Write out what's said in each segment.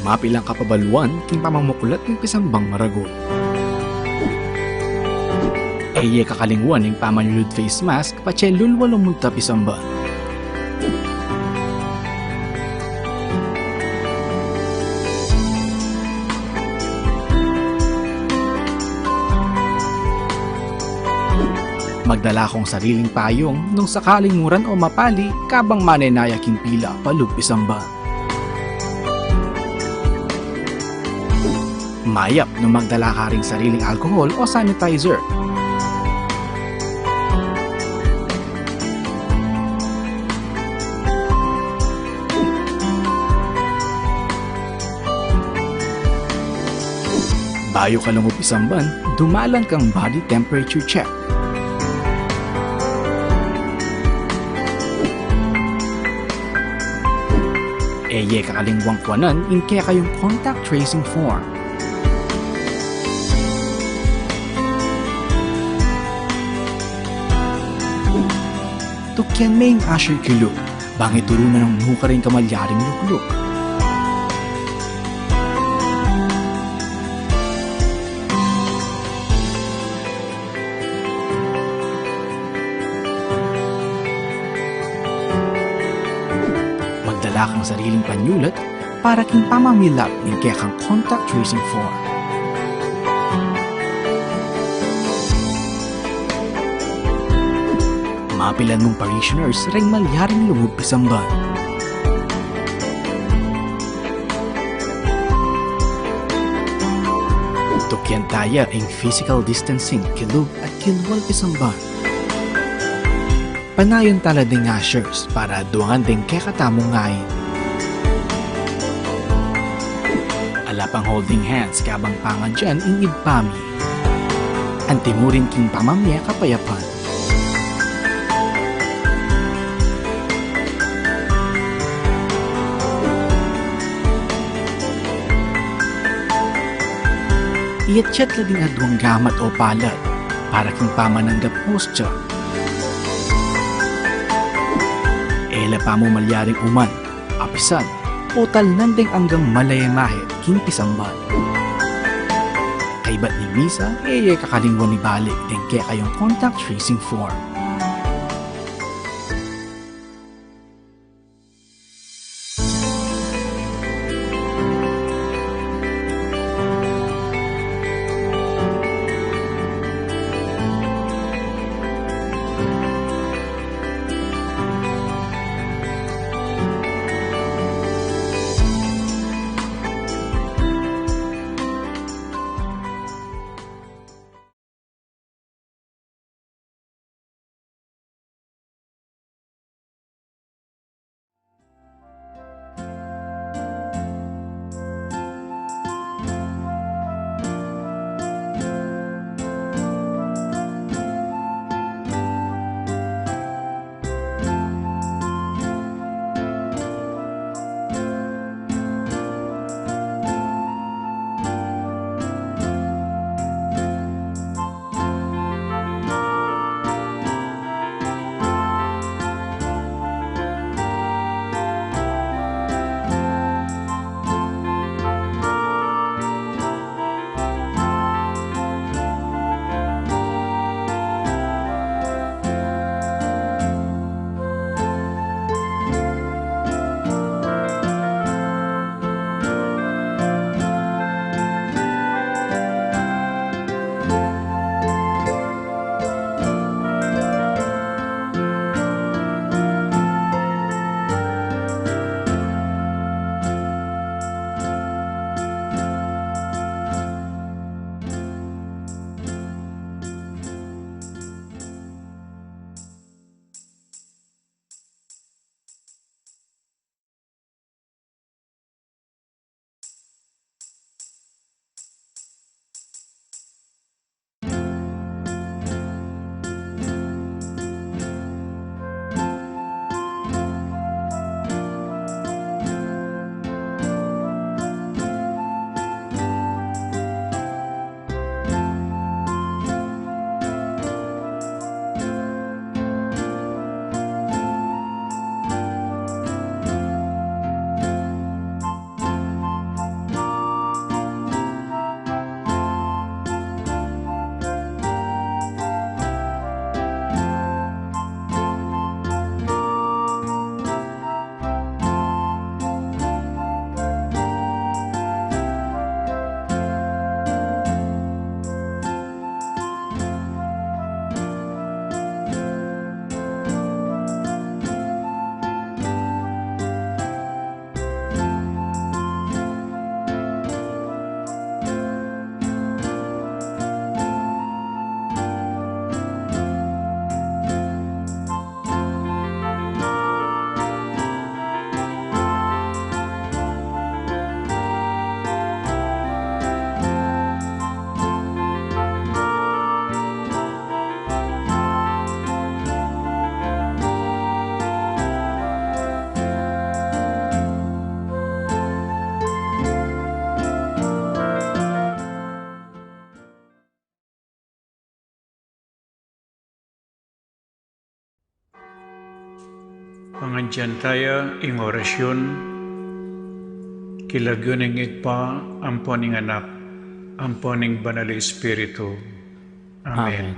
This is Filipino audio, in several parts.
Mapilang kapabaluan king pamamukulat ng pisambang maragot. Eye kakalingwan ng pamanyulud face mask pache lulwalong multa pisamba. Magdala kong sariling payong nung sakaling muran o mapali kabang manenaya king pila palugpisamba. Mayap nung magdala ka ring sariling alcohol o sanitizer. Bayo ka lang upisamban, dumalan kang body temperature check. Eye kakalingwang kwanan inke kayong contact tracing form. Tukyan may asher kilo, bangit turunan ng nuka rin kamalyaring lukluk. Magdala kang sariling panyulat para king pamamilap ng kaya kang contact tracing form. Mapilan mong parishioners ring malyaring lungog pisamba. Tukyan taya ang physical distancing kilog at kilwal pisamba. Panayon tala ding ashers para duangan ding kekatamong ngayon. Alapang holding hands kabang pangan dyan ingid pami. Antimurin king pamamya kapayapan. Iatchat la ding adwang gamat o palad para king pamananggap posture. Ela pa mo malyaring uman, apisan, o talnandeng hanggang malayamahit king pisamban. Kaibat ni Misa, kakalingwan ni balik din kaya kayong contact tracing form. Mandyan tayo ing orasyon, kilagyon ing igpa, ampon ing anak, ampon ing banal espiritu. Amen. Amen.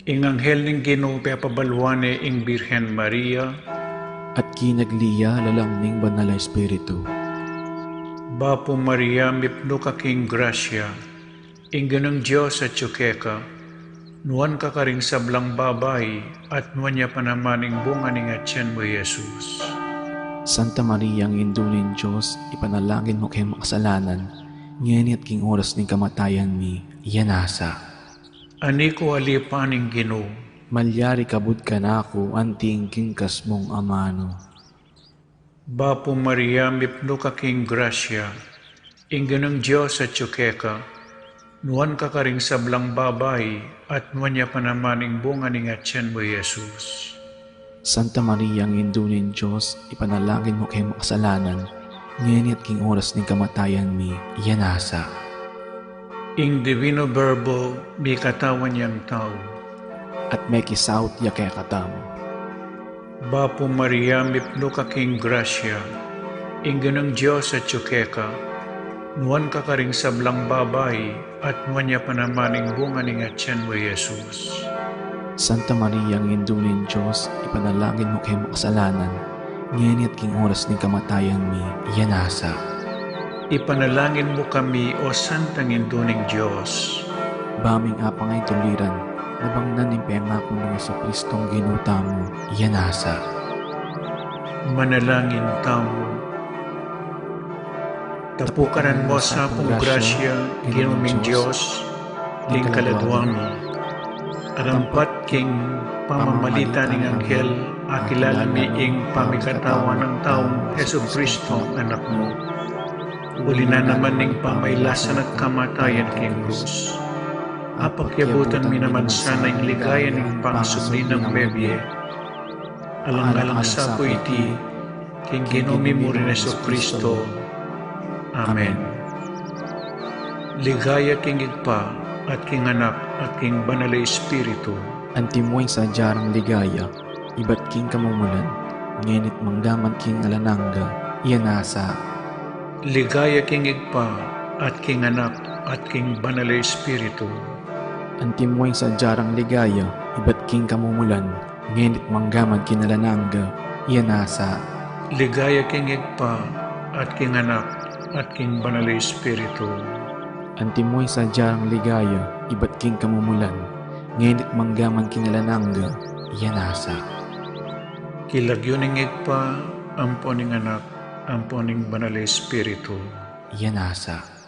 Ing anghel ning Ginoo pabalwane ing Birhen Maria, At kinagliya lalangning banal na espiritu. Bapo Maria mipno ka king grasya, ing ganang Diyos at tsukeka, nuan ka karing sablang babay, at nuan niya panamaning bunga ning atyan mo Jesus. Santa Maria, ang indunin Diyos, ipanalangin mo kay makasalanan, ngayon at king oras ng kamatayan mi, yanasa. Ani ko alipaning Ginoo, Malyari kabud ka na ako, anting kingkas mong amano. Bapo Maria mipno ka king grasya, ing ganang Diyos at tsukeka, nuan ka karing sablang babay, at nuan niya panamaning bunga ning atyan mo Jesus. Santa Maria, ang indunin Diyos, ipanalangin mo kay makasalanan, ngayon at king oras ng kamatayan mi, yanasa. Ing divino verbo, may katawan niyang tao. At may kisaut ya kay katamo. Bapo Maria mipno ka king grasya, ing ganang Diyos at tsukeka, nuan ka karing sablang babay, at nuan niya panamaning bunga ning atyan mo Jesus. Santa Maria, ang indunin Diyos, ipanalangin mo kay makasalanan, ngayon at king oras ng kamatayan mi, yanasa. Ipanalangin mo kami, O Santang Induning Diyos. Baming apangay tuliran, nabangnan ng pema kung mga sa Kristong ginuta mo, yanasa. Manalangin tamo. Tapukaran mo sa akong grasya, ginuming Diyos, king kaladwang mo. Arampat king pamamalita ning anghel, akilala mi ing pamikatawan ng taong Heso Kristo, anak mo. Uli na naman ning pamaylasan at kamatayan king krus. Apakyabutan mi naman sana ing ligaya ning pangsubli ng bebye. Alang-alang sa po iti, king ginumi mo rin Heso Kristo. Amen. Ligaya king igpa, at king anak, at king banal na espiritu. Antimoy sa jarang ligaya, iba't king kamumulan, ngenit manggaman king alananga, yanasa. Ligaya king igpa, at king anak, at king banal na espiritu. Antimoy sa jarang ligaya, iba't king kamumulan, ngenit manggaman king alananga, yanasa. Ligaya king igpa, at king anak, at king banal na espiritu. Antimoy sa jarang ligaya, iba't king kamumulan, ngenit manggaman king alananga, yanasa. Kilagyo ning igpa, ampon ning anak, ampon ning banal na espiritu. Yanasa.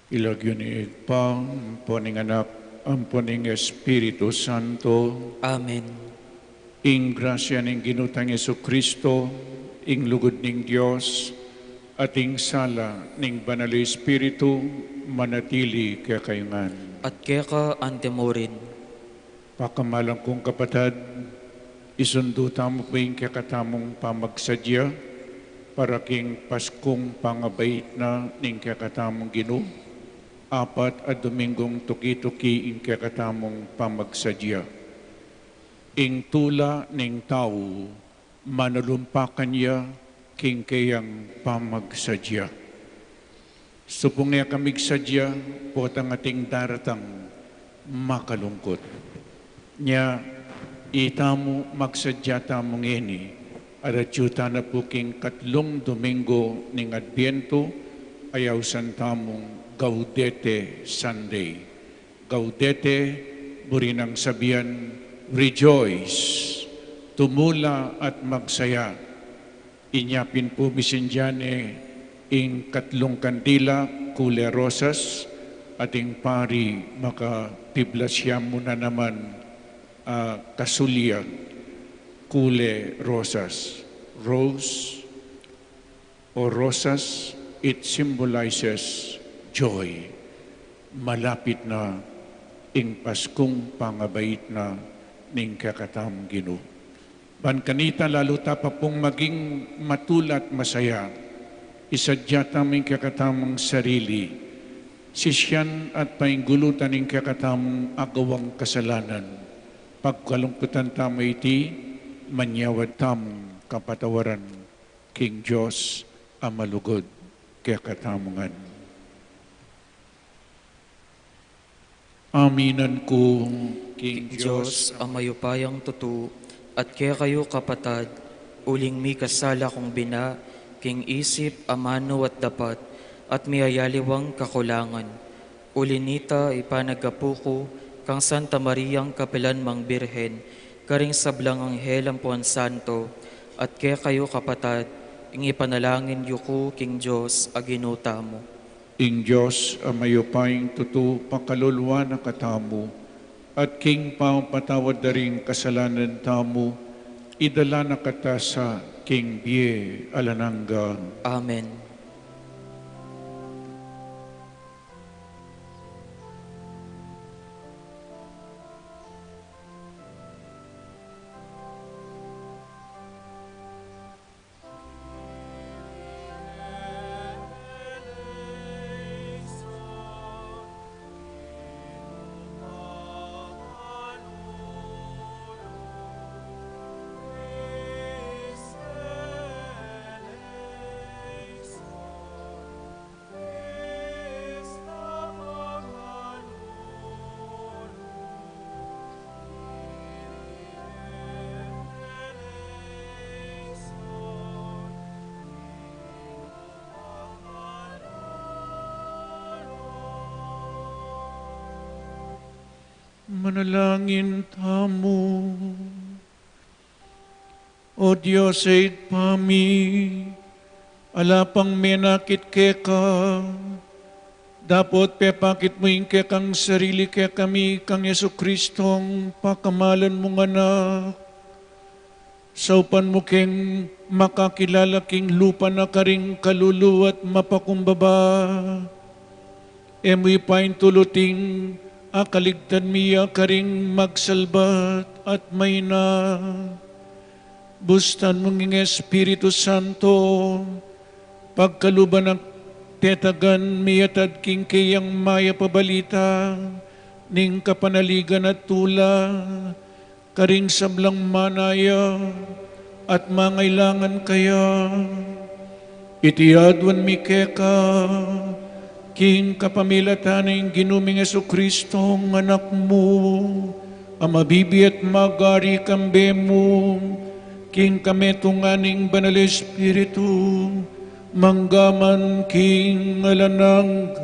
Ilagyo ni Igpang, poning anak, ang poning Espiritu Santo, Amen. ing grasya ning ginutang Yesu Kristo, ing lugod ning Dios, at ing sala ning Banal na Espiritu, manatili kaya kayungan. At kaya ka antemorin, Pakamalang kong kapatid, isundo tamo po ing kakatamong pamagsadya, para king Paskong pangabait na ning kakatamong Ginoo. Apat at Domingong tuki-tuki ing kakatamong pamagsadya. Ing tula ning tao, manulumpakan niya king kayang pamagsadya. Supong niya kamig sadya, potang ating daratang makalungkot. Nya, itamo magsadya tamong ini, aradyuta na po king katlong Domingo ning Adbiento, ayaw san tamong Gaudete Sunday. Gaudete, burinang sabihan, rejoice, tumula at magsaya. Inyapin po misindyane, ing katlong kandila, kule rosas, ating pari makapiblasya mo na naman kasulya, kule rosas. Rose or rosas, it symbolizes joy. Malapit na ing Paskong pangabait na ning kakatamong Ginoo. Ban kanita lalo ta pa pong maging matulat masaya, isadya taming kakatamang sarili, sisyan at painggulutan ning kakatamong agawang kasalanan. Pagkalungkutan tamo iti, manyawad tamong kapatawaran, King Diyos amalugod kakatamongan. Aminan ko, King Diyos, ang mayupayang tutu, at kaya kayo kapatad, uling mi kasala kong bina, king isip, amano at dapat, at miyayaliwang kakulangan. Ulinita ipanagapuko, kang Santa Mariang Kapilan Mang Birhen, karing sablang anghel ang Puan Santo, at kaya kayo kapatad, ing ipanalangin yuko, King Diyos, aginuta mo. Ing Diyos ang mayupayang tutu pakaluluwa na katamu, at king pampatawad na rin kasalanan tamu, idala na kata sa king Bie Alananga. Amen. Manalangin tamu. O Diyos ay pami, alapang menakit keka, dapat pepakit mo yung kekang sarili kaya kami kang Yesu Kristong pakamalan mong anak. Saupan mo keng makakilala king lupa na karing kalulu at mapakumbaba. Emoy pain tuluting akaligtan miya karing magsalbat at may na. Bustan mong ing Espiritu Santo, pagkaluban ng tetagan miyatad king kayang maya pabalita, ning kapanaligan at tula, karing sablang manaya, at mangailangan kaya. Itiadwan mi keka, king kapamilatan ng ginuming Jesucristong anak mo, ang mabibi at magari kambe mo, king kametunganing Banal Espiritu, manggaman king alanangga.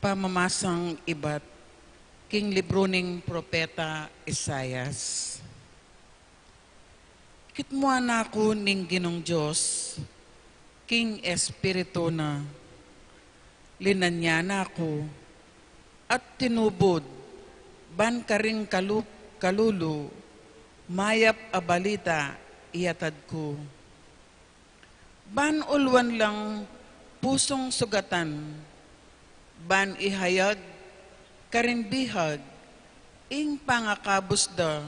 pamamasang ibat king libro ning propeta Isayas. Kitmuan ako ning Ginong Diyos, king Espiritu na, linanya na ako, at tinubod, ban karing kalulu, mayap abalita, iyatad ko. Ban ulwan lang, pusong sugatan, ban ihayag, karinbihag, ing pangakabusda,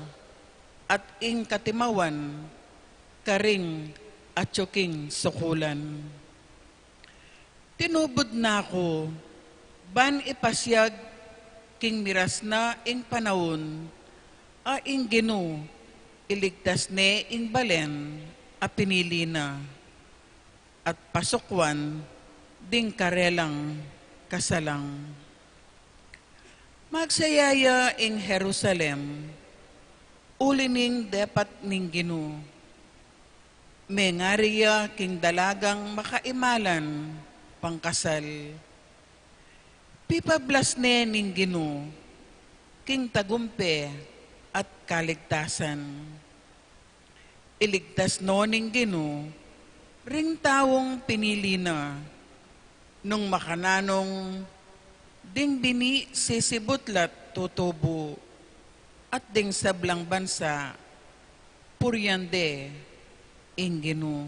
at ing katimawan, karing atyoking sukulan. Tinubod na ako, ban ipasyag, king miras na ing panahon, a ing Gino, iligtas ne ing balen, a pinili na, at pasukwan, ding karelang kasalang. Magsayaya ing Jerusalem, ulining dapat ning Gino, mengariya king dalagang makaimalan, pangkasal. Pipablas ne ning Gino, king tagumpe at kaligtasan. Iligtas no ning Gino, ring tawong pinili na, nung makananong ding bini sisibutlat tutubo, at ding sablang bansa, puryande, ing Gino.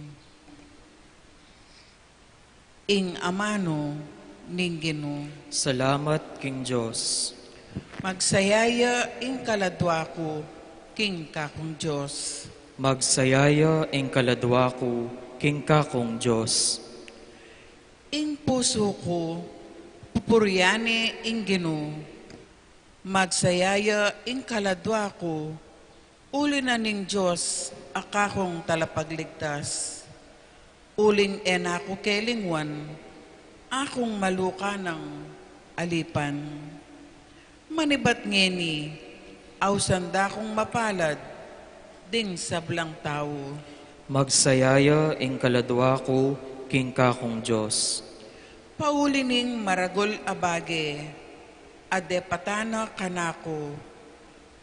Ing amano, ning Gino. Salamat, King Diyos. Magsayaya ing kaladwa ko, king kakong Diyos. Magsayaya ing kaladwa ko, King kakong Diyos. Ing puso ko, pupuryani ing Gino. Magsayaya ing kaladwa ko, uli na ning Diyos, akakong talapagligtas. Uling enako kelingwan, akong maluka ng alipan. Manibat ngeni, awsanda kong mapalad, ding sablang tao. Magsayaya ing kaladwa ko, King kakong Diyos. Paulining maragol abage, ade patana kanako,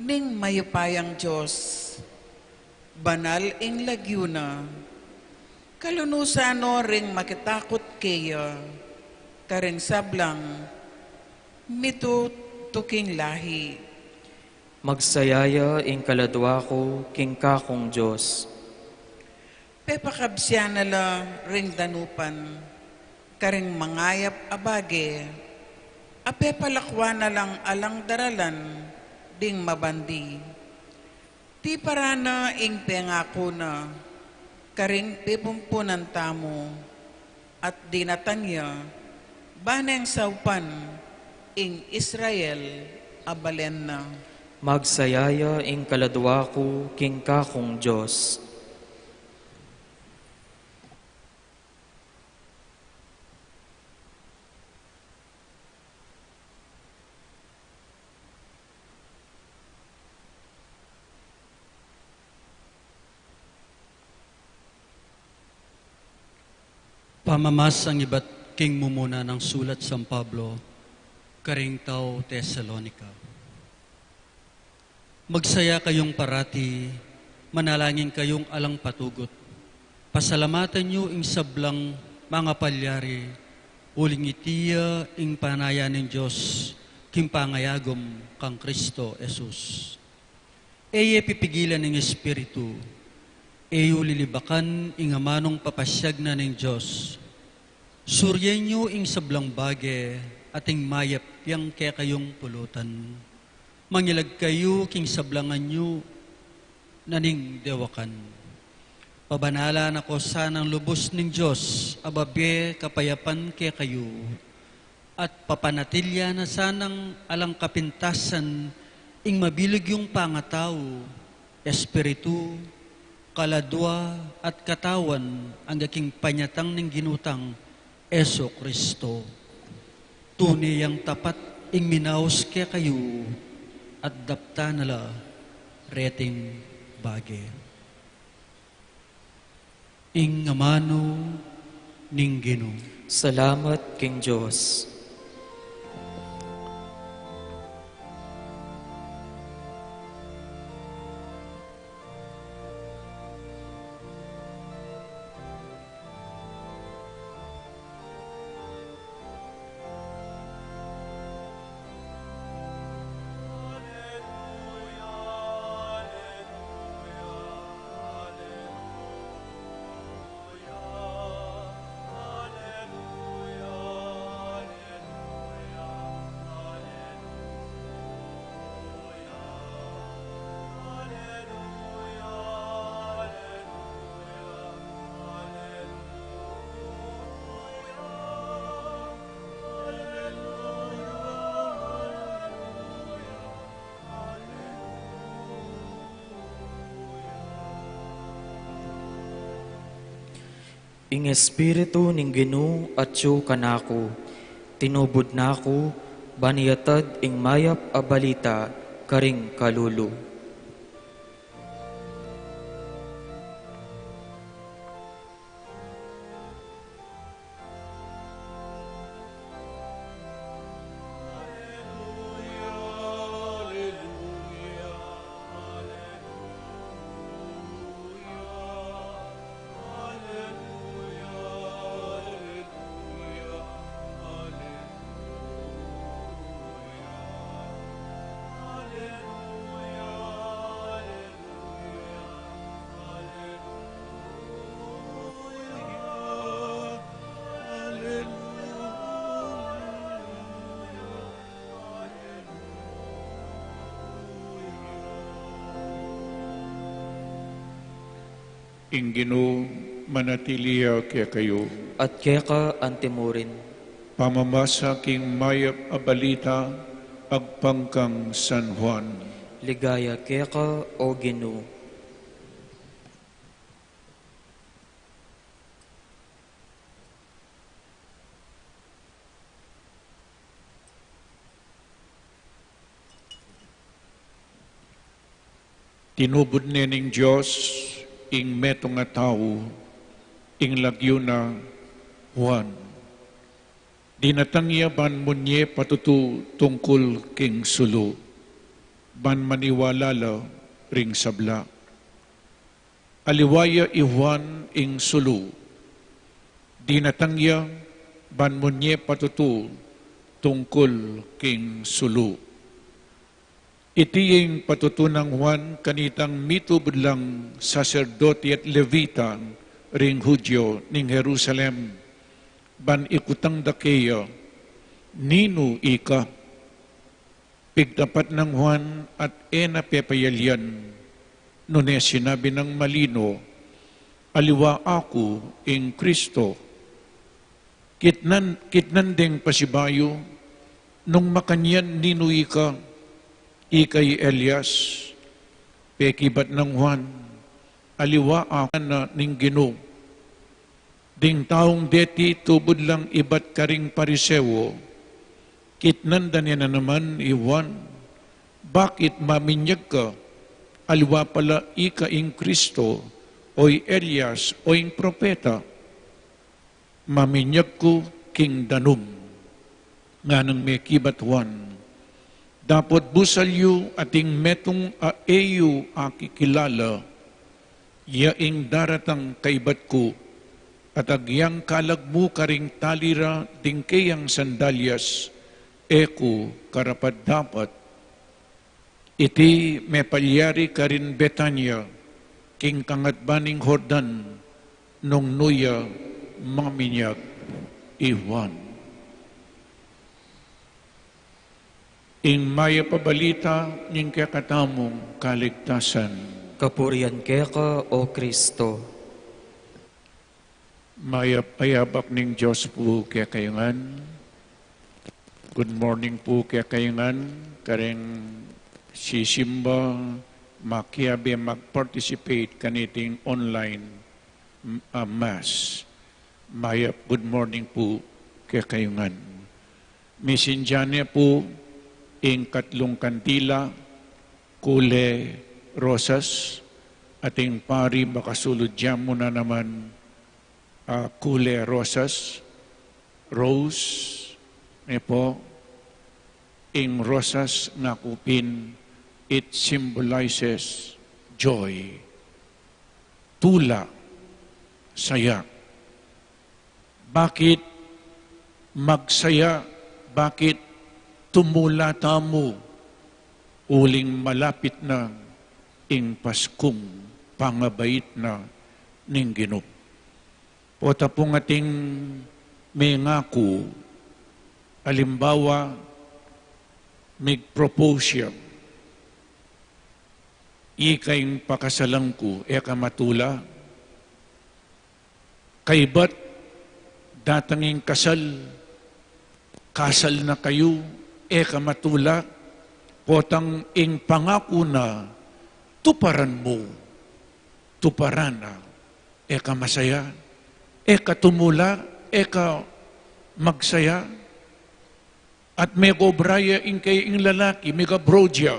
ning mayupayang Diyos. Banal ing lagyuna, kalunusano ring makitakot kaya, karing sablang, mito tuking lahi. Magsayaya ing kaladwa ko, King kakong Diyos. Pepakabsya na la ring danupan, karing mangayap abage, apepalakwa na lang alang daralan, ding mabandi. Ti parana ing pengako na, karing pipumpunan tamo, at dinatanya, baneng saupan, ing Israel, abalen na. Magsayaya ing kaladwa ko, King kakong Diyos. Pamamas ang iba't king mumuna ng sulat San Pablo, karing tao Tesalonica. Magsaya kayong parati, manalangin kayong alang patugot. Pasalamatan nyo ing sablang mga palyari, uling itiya ing panaya ng Diyos, king pangayagom kang Kristo Jesus. Eye pipigilan ng Espiritu, eyo lilibakan ing amanong papasyag na ng Diyos. Suryen nyo ing sablang bage ating mayap yang kaya kayong pulutan. Mangilag kayo king sablangan nyo naning dewakan. Pabanala na ko sanang lubos ng Diyos, ababe kapayapan kaya kayo. At papanatilya na sanang alang kapintasan ing mabilig yung pangataw, espiritu, kaladwa at katawan ang aking panyatang ng ginutang Eso Kristo. Tunay ang tapat ing minaos kaya kayo at dapta nala reting bage. Ing amano ning Ginoo. Salamat, King Diyos. Ing espiritu ning Ginoo atyo kanako, tinubod nako, baniyatad ing mayap a balita, karing kalulu. Ing Ginoo manatiliya kaya kayo. At kaya ka antimurin, Pamamasa king mayap a balita agpangkang San Juan. ligaya kaya ka o Ginoo. Tinubod ning Diyos ing meto nga tao, ing lagyo na Juan. Dinatangya ban munye patutu tungkol king sulo, ban maniwalala ring sabla. Aliwaya i Juan ing sulo, dinatangya ban munye patutu tungkol king sulo. Iti yung patutunang Juan kanitang mitubod lang saserdote at levita ring Hudyo ning Jerusalem, ban ikutang dakeya, nino ika, pigtapat ng Juan at ena pepayalyan, nune sinabi ng malino, aliwa ako ing Kristo, kitnan ding pasibayo, nung makanyan nino ika, ikay Elias, pekibat ng Juan, aliwa ako na ning Ginoo. Ding taong deti tubod lang ibat karing parisewo, kitnanda niya na naman i Juan, bakit maminyag ka, aliwa pala ika ing Kristo, oy Elias, oy propeta, maminyag ko king danum, nga nang may kibat Juan. Dapat busalyo ating metong aeyo akikilala, yaing daratang kaibat ko, at agyang kalagmu karing talira dingkayang sandalyas, eko karapat dapat. Iti mepalyari karin Betanya, king kangatbaning Hordan, nung nuya maminyag Iwan. Ing maya pabalita ning kakatamong kaligtasan. Kapurian kaya ka o Kristo. Maya payabak ning Diyos po kaya kayungan. Good morning po kaya kayungan. Kareng si Simba makiabe mag-participate kaniting online mass. Maya good morning po kaya kayungan. Misinjanya po ing katlong kandila, kule rosas, ating pari makasulod dyan mo na naman kule rosas, rose, po, ing rosas na kupin, it symbolizes joy, tula, saya. Bakit magsaya? Bakit tumulata mo uling malapit na ing Paskong pangabait na ning Ginoo. Pota pong ating may ngako, alimbawa, mig-propose siya, ikayong pakasalang ko, eka matula, kaibat datanging kasal na kayo, eka matula, potang ing pangako na, tuparan mo, tuparan na, eka masaya, eka tumula, eka magsaya, at mega obraya kay ing lalaki, mega brodya.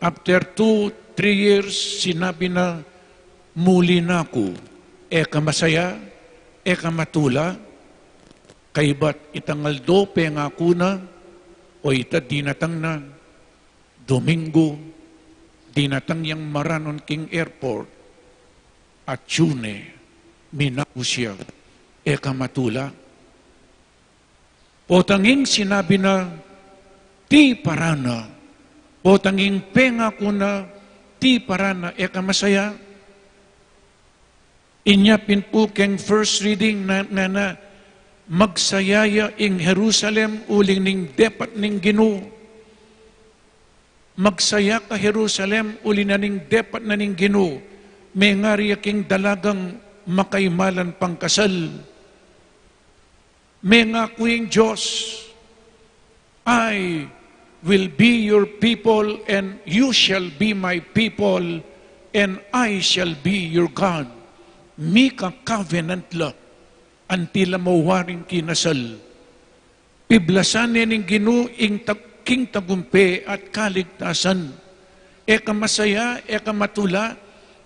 After 2-3 years, sinabi na, muli na ako, eka masaya, eka matula, kaybat itangaldo, pengako na, o ita dinatang na, Domingo, dinatang yang maranon king airport, at June, minaku siya, eka matula. Potanging sinabi na, ti parana, potanging pengako na, ti parana, eka masaya. Inyapin po keng first reading na magsayaya ing Jerusalem uling ning depat ning Ginoo. Magsaya ka Jerusalem uli na ning depat na ning Ginoo. May ngariya king dalagang makaimalan pangkasal. May ngakuing Diyos, I will be your people and you shall be my people and I shall be your God. Mika covenant la, antila mawaring kinasal. Piblasan ning Ginoo ing king tagumpe at kaligtasan. Eka masaya, eka matula,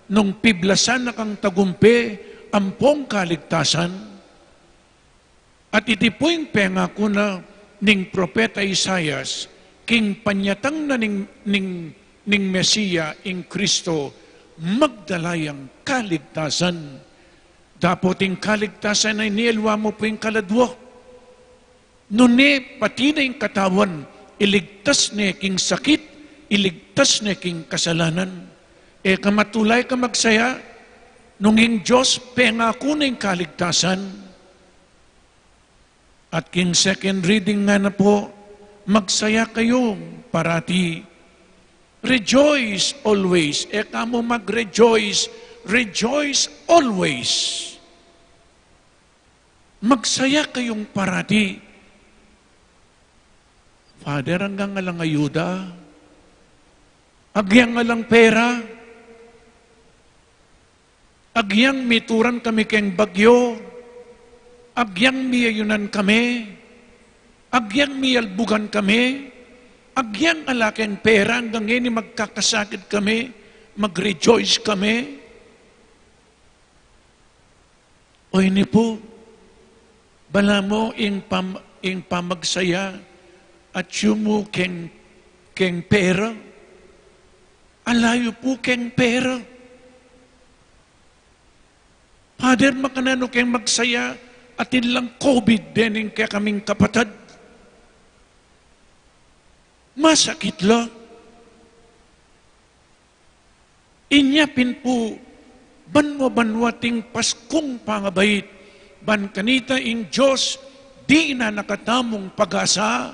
nung piblasan na kang tagumpe, ampong kaligtasan. At itipuing pengako na ning propeta Isaias, king panyatang na ning Mesiya, ing Kristo, magdalayang kaligtasan. Dapoting kaligtasan ay nielwa mo po yung kaladwa. Nune, pati na yung katawan, iligtas niya king sakit, iligtas niya king kasalanan. Eka matulay ka magsaya, nunging Diyos, pengako na yung kaligtasan. At king second reading nga na po, magsaya kayo parati. Rejoice always. Eka mo mag-rejoice. Rejoice always. Magsaya kayong parati. Father, hanggang nga lang ayuda. Agyang nga lang pera. Agyang mituran kami keng bagyo. Agyang miyayunan kami. Agyang miyalbugan kami. Agyang alakeng pera hanggang ngayon magkakasakit kami. Mag-rejoice kami. O ini po, bala mo ing pamagsaya at yumo keng pera. Alayo po keng pera. Father, makanano keng magsaya at ilang COVID din kaya kaming kapatid. Masakit la. Inyapin po, banwating Paskong pangabait, ban kanita ing Diyos, di na nakatamong pag-asa.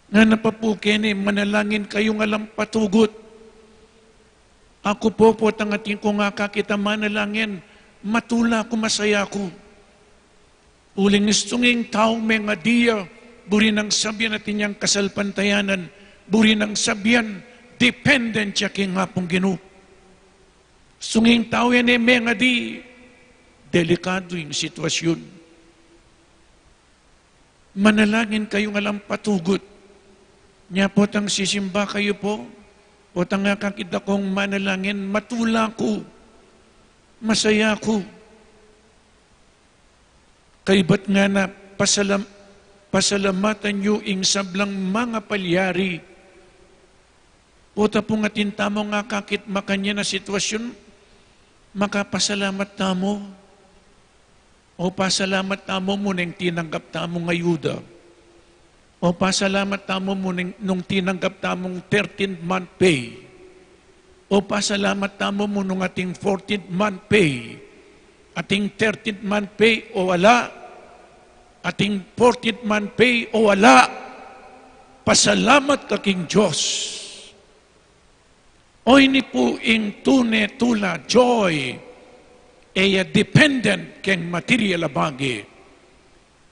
Nga napapukene, manalangin kayong alam patugot. Ako po tangatin ko nga kakita manalangin, matula ko, masaya ko. Uling istunging tao may nga diya, buri ng sabyan natin niyang kasalpantayanan, buri ng sabyan, dependent siya king hapong Ginoo. Sunging tao yan may nga di, delikado yung sitwasyon. Manalangin kayong alam patugot. Nya po tang sisimba kayo po, po tang kakita kong manalangin, matula ko, masaya ko. Kaibat nga na pasalamatan nyo ing sablang mga palyari. O tapong atin tamo nga kakit makanya na sitwasyon, makapasalamat tamo. O pasalamat tamo mo nang tinanggap tamong ayuda. O pasalamat tamo mo nung tinanggap tamong 13th month pay. O pasalamat tamo mo nung ating 14th month pay. Ating 13th month pay o wala. Ating 14th month pay o wala. Pasalamat ka king Diyos. O ini po ing tune tula joy e dependent keng material abagi.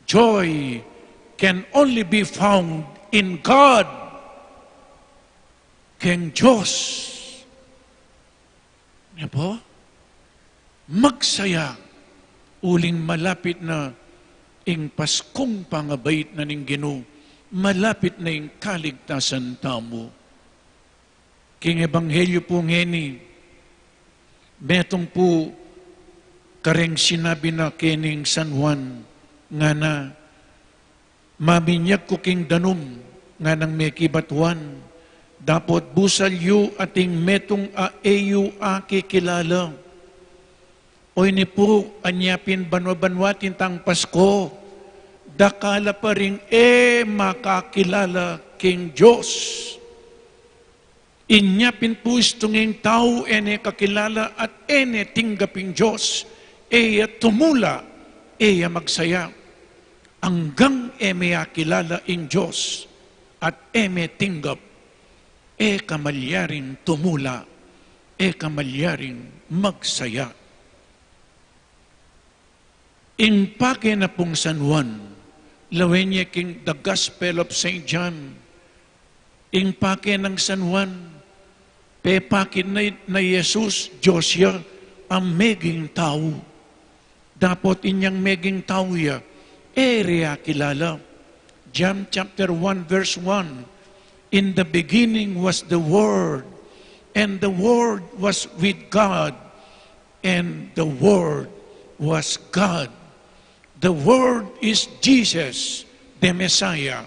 Joy can only be found in God, keng Diyos. Niya po? magsaya, uling malapit na ing Paskong pangabait na ning Ginoo, malapit na ing kaligtasan tamo. King Ebanghelyo po ngeni, betong po kareng sinabi na kining San Juan, nga na mabinyag ko king danum, nga nang may kibatuan, dapot busal yu ating metong aeyu kilala. Oy ni po anyapin banwa-banwatin tang Pasko, dakala pa rin makakilala king Diyos. Inyapin po istunging tao ene kakilala at ene tinggaping Diyos, eya tumula, eya magsaya. Hanggang eme kilala ing Diyos at eme tinggap, kamalyaring tumula, kamalyaring magsaya. Impake na pong San Juan, lawenye king the Gospel of St. John, impake ng San Juan, pepakin na Jesus, Diyos ya, ang meging tao. Dapat inyang meging tao ya, area kilala. John chapter 1 verse 1, in the beginning was the Word, and the Word was with God, and the Word was God. The Word is Jesus, the Messiah.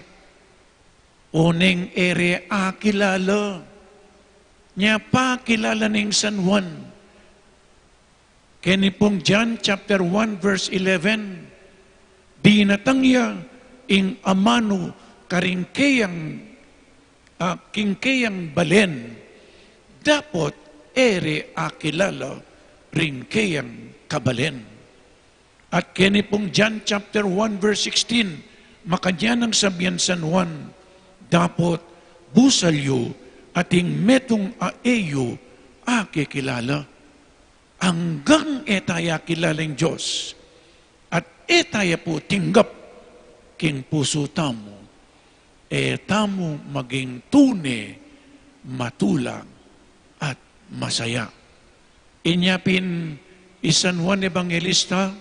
Uneng ere kilala. Nya pa kilala ning San Juan. Kani pong John chapter 1 verse 11, dinatangya ing amano karingkeyang kingkeyang balen, dapot ere kilala ringkeyang kabalen. At kani pong John chapter 1 verse 16, makanyanang sabihan San Juan, dapot busalyo ating metong aeyo kilala. Hanggang etaya kilalang Diyos at etaya po tinggap king puso tamo, tamo maging tune, matulang at masaya. Inyapin San Juan Evangelista,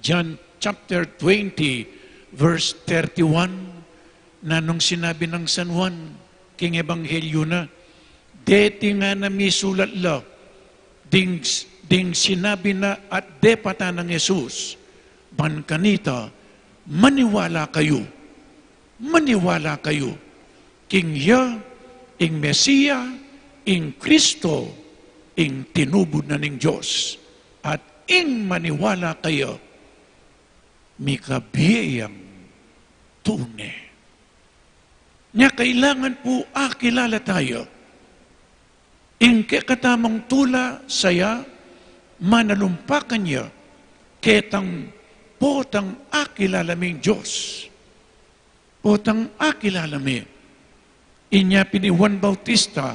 John chapter 20 verse 31, na nung sinabi ng San Juan, king Ebanghelyo na, deti nga na misulat la, ding sinabi na at depata ng Jesus, ban kanita, maniwala kayo, king ya, ing Mesiya, ing Kristo, ing tinubod na ning Diyos, at ing maniwala kayo, mikabiyayang tune. Nya kailangan po kilala tayo. Ing katamang tula saya, manalumpakan niya, ketang potang akilalaming Diyos. Potang akilalami. Inya pini Juan Bautista,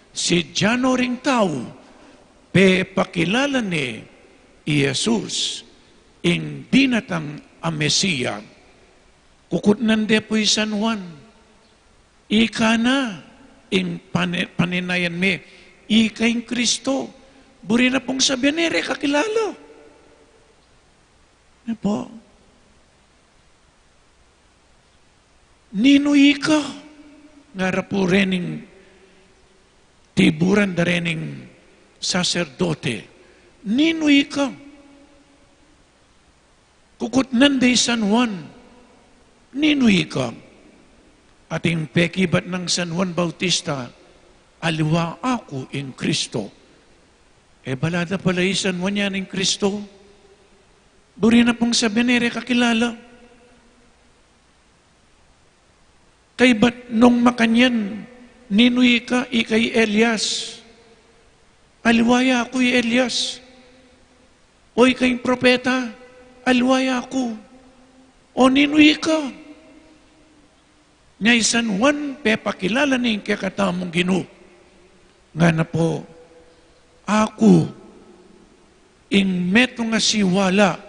si Jano ring tao, pakilala ni Jesus, ing dinatang Mesiya. Kukutnan de po'y San Juan, ika na, ing paninayan me, ika ing Kristo, buri na pong sabihan kakilala. Ano po? Nino ika, ngara po rening tiburan da rening saserdote, nino ika, kukutnan de San Juan, nino ika, ating pekibat ng San Juan Bautista, aliwa ako in Kristo. Balada pala San Juan yan in Kristo. Buri na pong sabihin kakilala. Kay ba't nung makanyan, ninuy ka, ikay Elias. Aliwaya ako Elias. O ikay propeta, aliwaya ako. O ninuy ka. Ngay San Juan, pepakilala ni kakatamong Ginoo. Nga na po, ako, ing meto nga siwala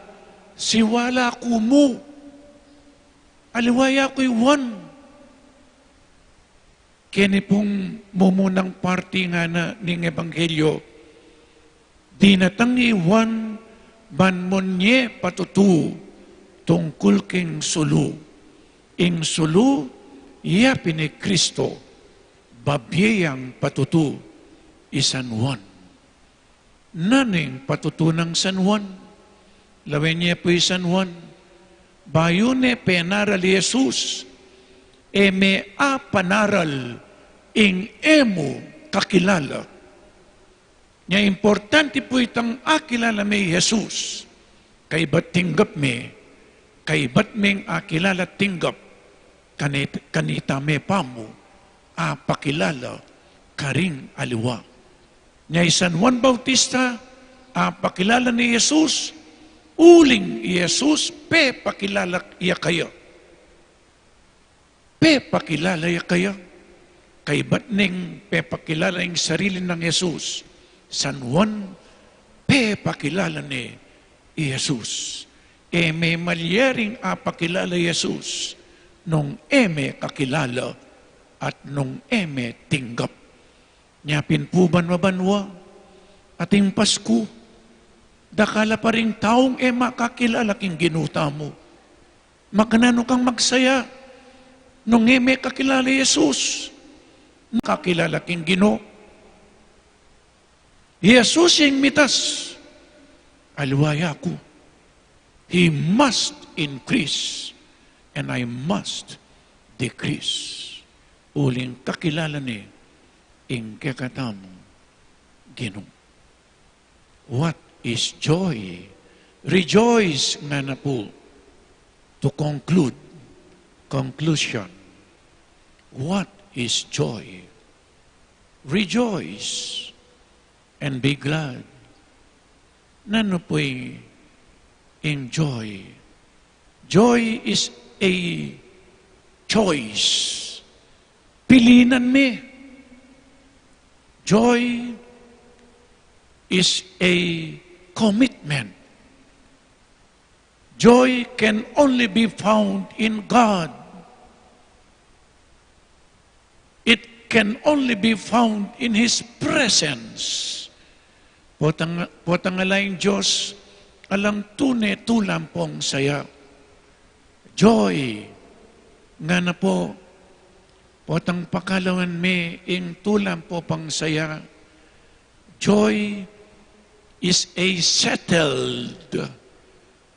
ko mo. Aliwaya ko'y one. Kini pong mumunang party nga na ning Ebanghelyo, Dinatangiwan ban monye patutu tungkol king sulu. Ing sulu, iya pini Kristo, babiyang patutu, San Juan. Naning patutu ng San Juan, lawen niya po San Juan, bayune penaral Jesus, me a panaral, ing emo kakilala. Nya importante po itang akilala may Jesus, kay ba't tinggap me, kay ba't meng akilala tinggap, kanita me pamo, pakilala, karing aliwa. Nya San Juan Bautista, pakilala ni Jesus, uling Jesus, pe pakilala iya kayo. Pe pakilala iya kayo. Kay ba't ning pe pakilala yung sarili ng Jesus? San Juan, pe pakilala ni Jesus. May malyaring pakilala Jesus nung eme kakilala at nung eme tinggap. Nyapin po ban mabanwa ating Pasko, dakala pa rin taong makakilala king ginuta mo. Makanano kang magsaya nung eme kakilala Jesus, kakilala king Ginoo. Jesus yung mitas, aliwaya ko. He must increase and I must decrease. Uling kakilala ni ing kakatamo Ginoo. What is joy? Rejoice nga na po. To conclude, conclusion. What is joy? Rejoice and be glad. Nano po'y enjoy. Joy is a choice. Pilinan me. Joy is a commitment. Joy can only be found in God. It can only be found in His presence. Potangalaing Diyos, alang tune tulang pong saya. Joy, nga na po, potang pakalawan me, ing tulang po pang saya. Joy is a settled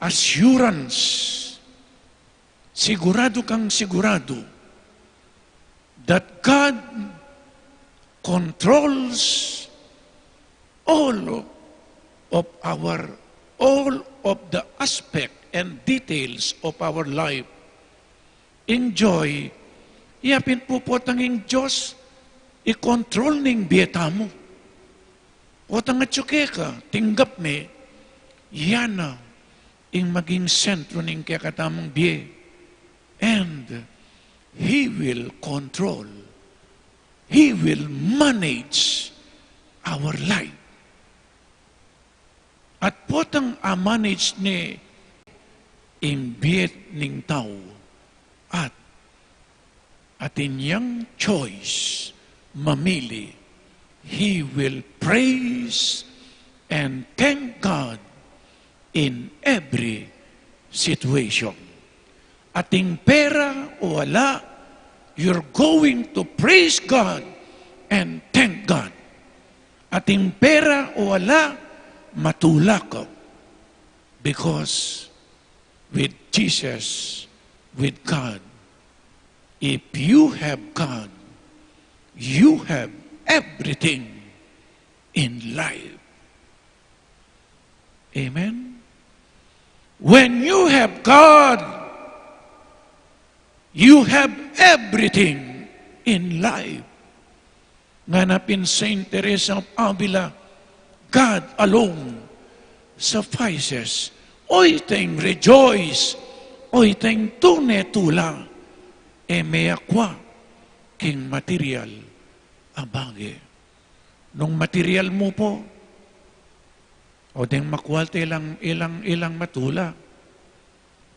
assurance. Sigurado kang sigurado that God controls all of the aspect and details of our life. Enjoy, yapin po tanging Diyos, i-control ning biyeta mo. Potang at ka, tinggap me, yana, ing maging sentro ning kakatamang biye. And He will control, He will manage our life. At potang manage ni imbiyet ning tao at atinyang choice mamili, he will praise and thank God in every situation. Ating pera o wala, you're going to praise God and thank God. Ating pera o wala, matulak ka. Because with Jesus, with God, if you have God, you have everything in life. Amen? When you have God, you have everything in life. Nganapin Saint Teresa of Avila, God alone suffices. Oy tayong rejoice, oy tayong tune-tula, may akwa king material abage. Nung material mo po, o tayong makwalte ilang matula,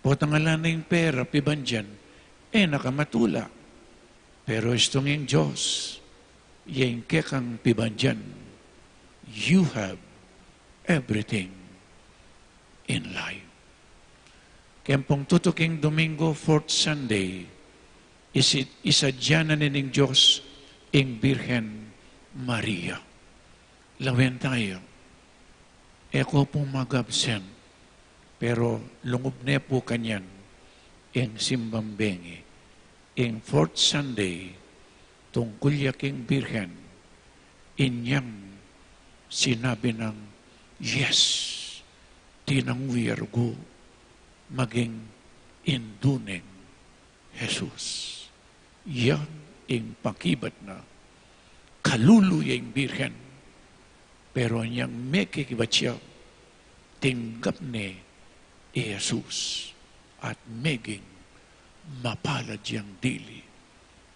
po tangalan na yung pera, pibandyan, nakamatula. Pero istong yung Diyos, yung kekang pibandyan, you have everything in life. Kaya pong tutuking Domingo, fourth Sunday, isadyanan ng Diyos ing Birhen Maria. Lawen tayo. Eko pong mag-absent, pero lungob na po kanyan ing simbambengi. Ing fourth Sunday, tungkol yaking Birhen, inyang sinabi ng yes, tinangwiyargo, maging induning Jesus. Yan ing pakibat na kaluluya ing Birhen, pero niyang mekikibat siya, tinggap ni Jesus at meging mapalad yang dili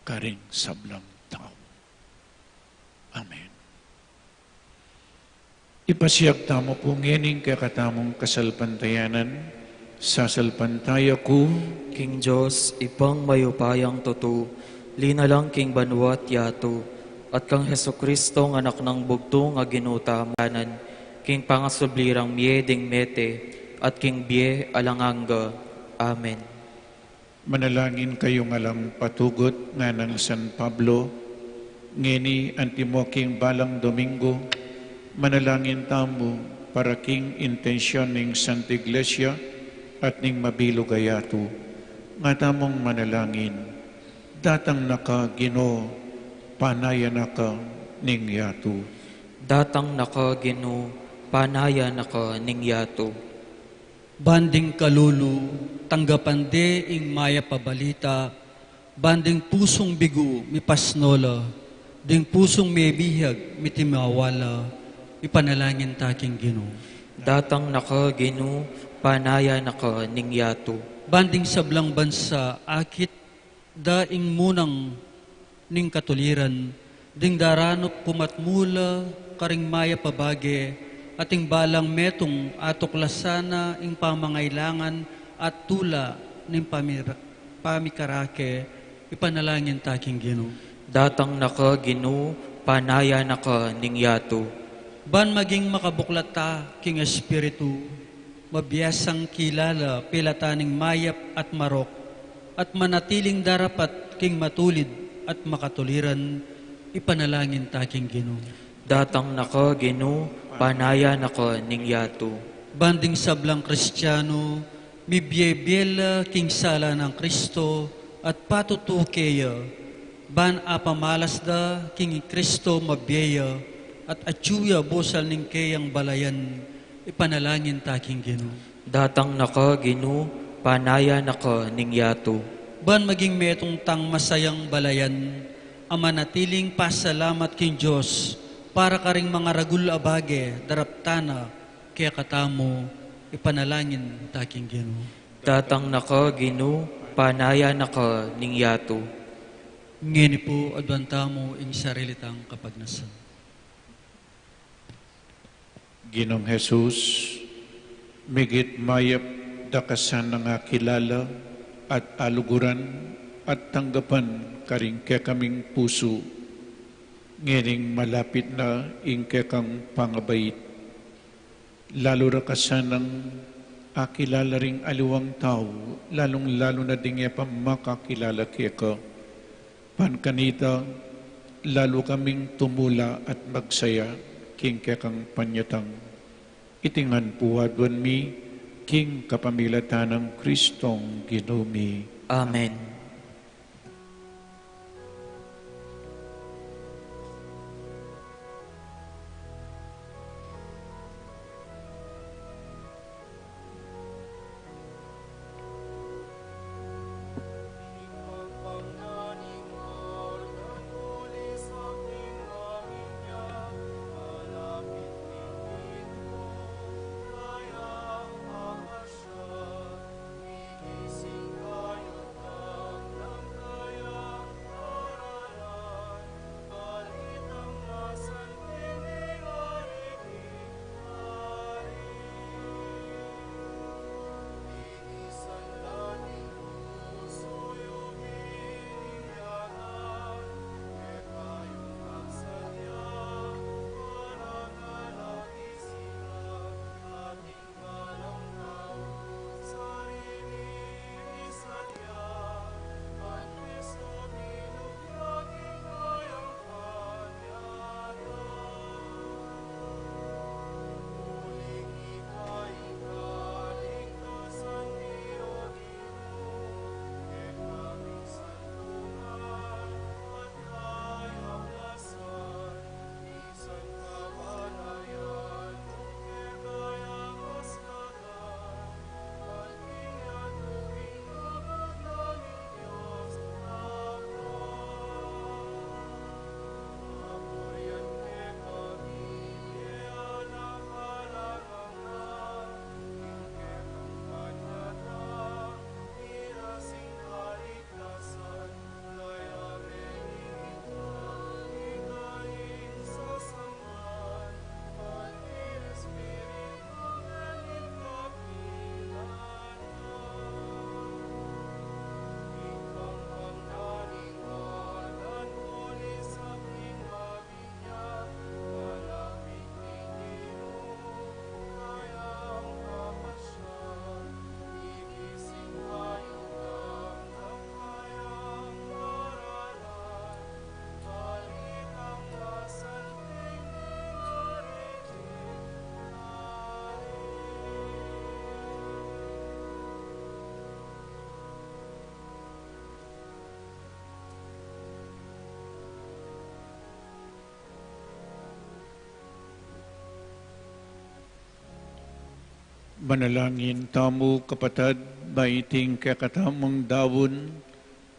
karing sablang tao. Amen. Ipasiyag tamo po ngening kakatamong kasalpantayanan, sasalpantaya ko, King Diyos, ipang mayupayang tutu, linalang king banwat yato, at kang Hesukristo ng anak ng bugto nga ginutamanan, king pangasublirang mieding mete, at king bie alanganga. Amen. manalangin kayo ngalang patugot nga ng San Pablo, ngeni antimoking balang Domingo, manalangin tamo para king intensyon ning Santa Iglesia at ning mabilo gayato, nga tamong manalangin, datang naka Ginoo, panaya naka ning yato. Datang naka Ginoo, panaya naka ning yato. Banding kalulu, tanggapan de ing maya pabalita, banding pusong bigu, mipasnola, ding pusong may bihag, mitimawala, ipanalangin taking Ginoo. Datang naka Ginoo, panaya naka ning yato. Banding sablang bansa, akit daing munang ning katuliran, ding daranok kumatmula, karing maya pabage, ating balang metong atuklasana ing pamangailangan at tula ning pamikarake, ipanalangin taking Ginoo. Datang naka Ginoo, panaya naka ning yato. Ban maging makabuklata king Espiritu, mabiyasang kilala pilataning mayap at marok, at manatiling darapat king matulid at makatuliran, ipanalangin taking Ginoo. Datang naka Ginoo, panaya naka ning yato. Banding sablang Kristiyano, mibyebela king sala ng Kristo at patutukeya, ban apamalas da king Kristo mabyeya at atyuya bosal ning kayang balayan, ipanalangin taking Ginoo. Datang naka Ginoo, panaya naka ning yato. Ban maging metong tang masayang balayan, amanatiling pasalamat king Diyos, para karing mga ragul abage, daraptana, kaya katamo, ipanalangin taking Ginoo. Datang naka Ginoo, panaya naka ning yato. Ngini po, adwantamo ing sarilitang kapagnasan. Ginong Jesus, migit mayap dakasan na nga kilala at aluguran at tanggapan karing kaya kaming puso, ngining malapit na ingke kang pangabait. Lalo ra kasanang akilala ring aliwang tao, lalong-lalo na ding pa makakilala kaya ka. Pankanita, lalo kaming tumula at magsaya, king kaya kang panyatang. Itingan puwadwan mi, king kapamilatan ng Kristong Ginumi. Amen. Manalangin tamo kapatad, baiting kakatamong dawon,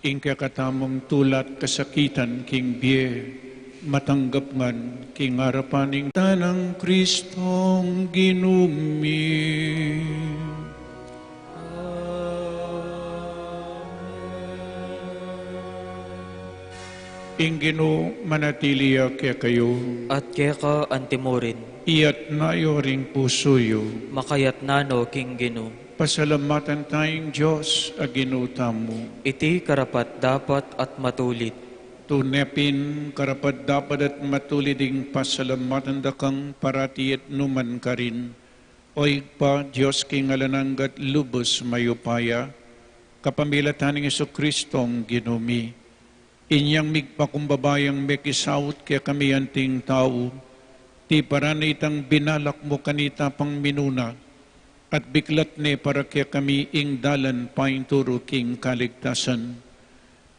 ing kakatamong tulat kasakitan king biye, matanggap ngan king harapaning tanang Kristong ginumi. Ingino manatiliya kaya kayo, At keka antimorin, iyat na ring pusoyo, makayat nano king Gino. pasalamatan tayong Diyos aginutamo. Iti karapat dapat at matulit. Tunepin karapat dapat at matuliding pasalamatan dakang parati at numan ka rin. Oy pa Diyos king alananggat lubos mayupaya, kapamilatan ng Kristong ginumi. Inyang migpakumbabayang mekisawot kaya kami anting tao, ti paranitang binalak mo kanita pang minuna, at biklat ne para kaya kami ing dalan painturo king kaligtasan.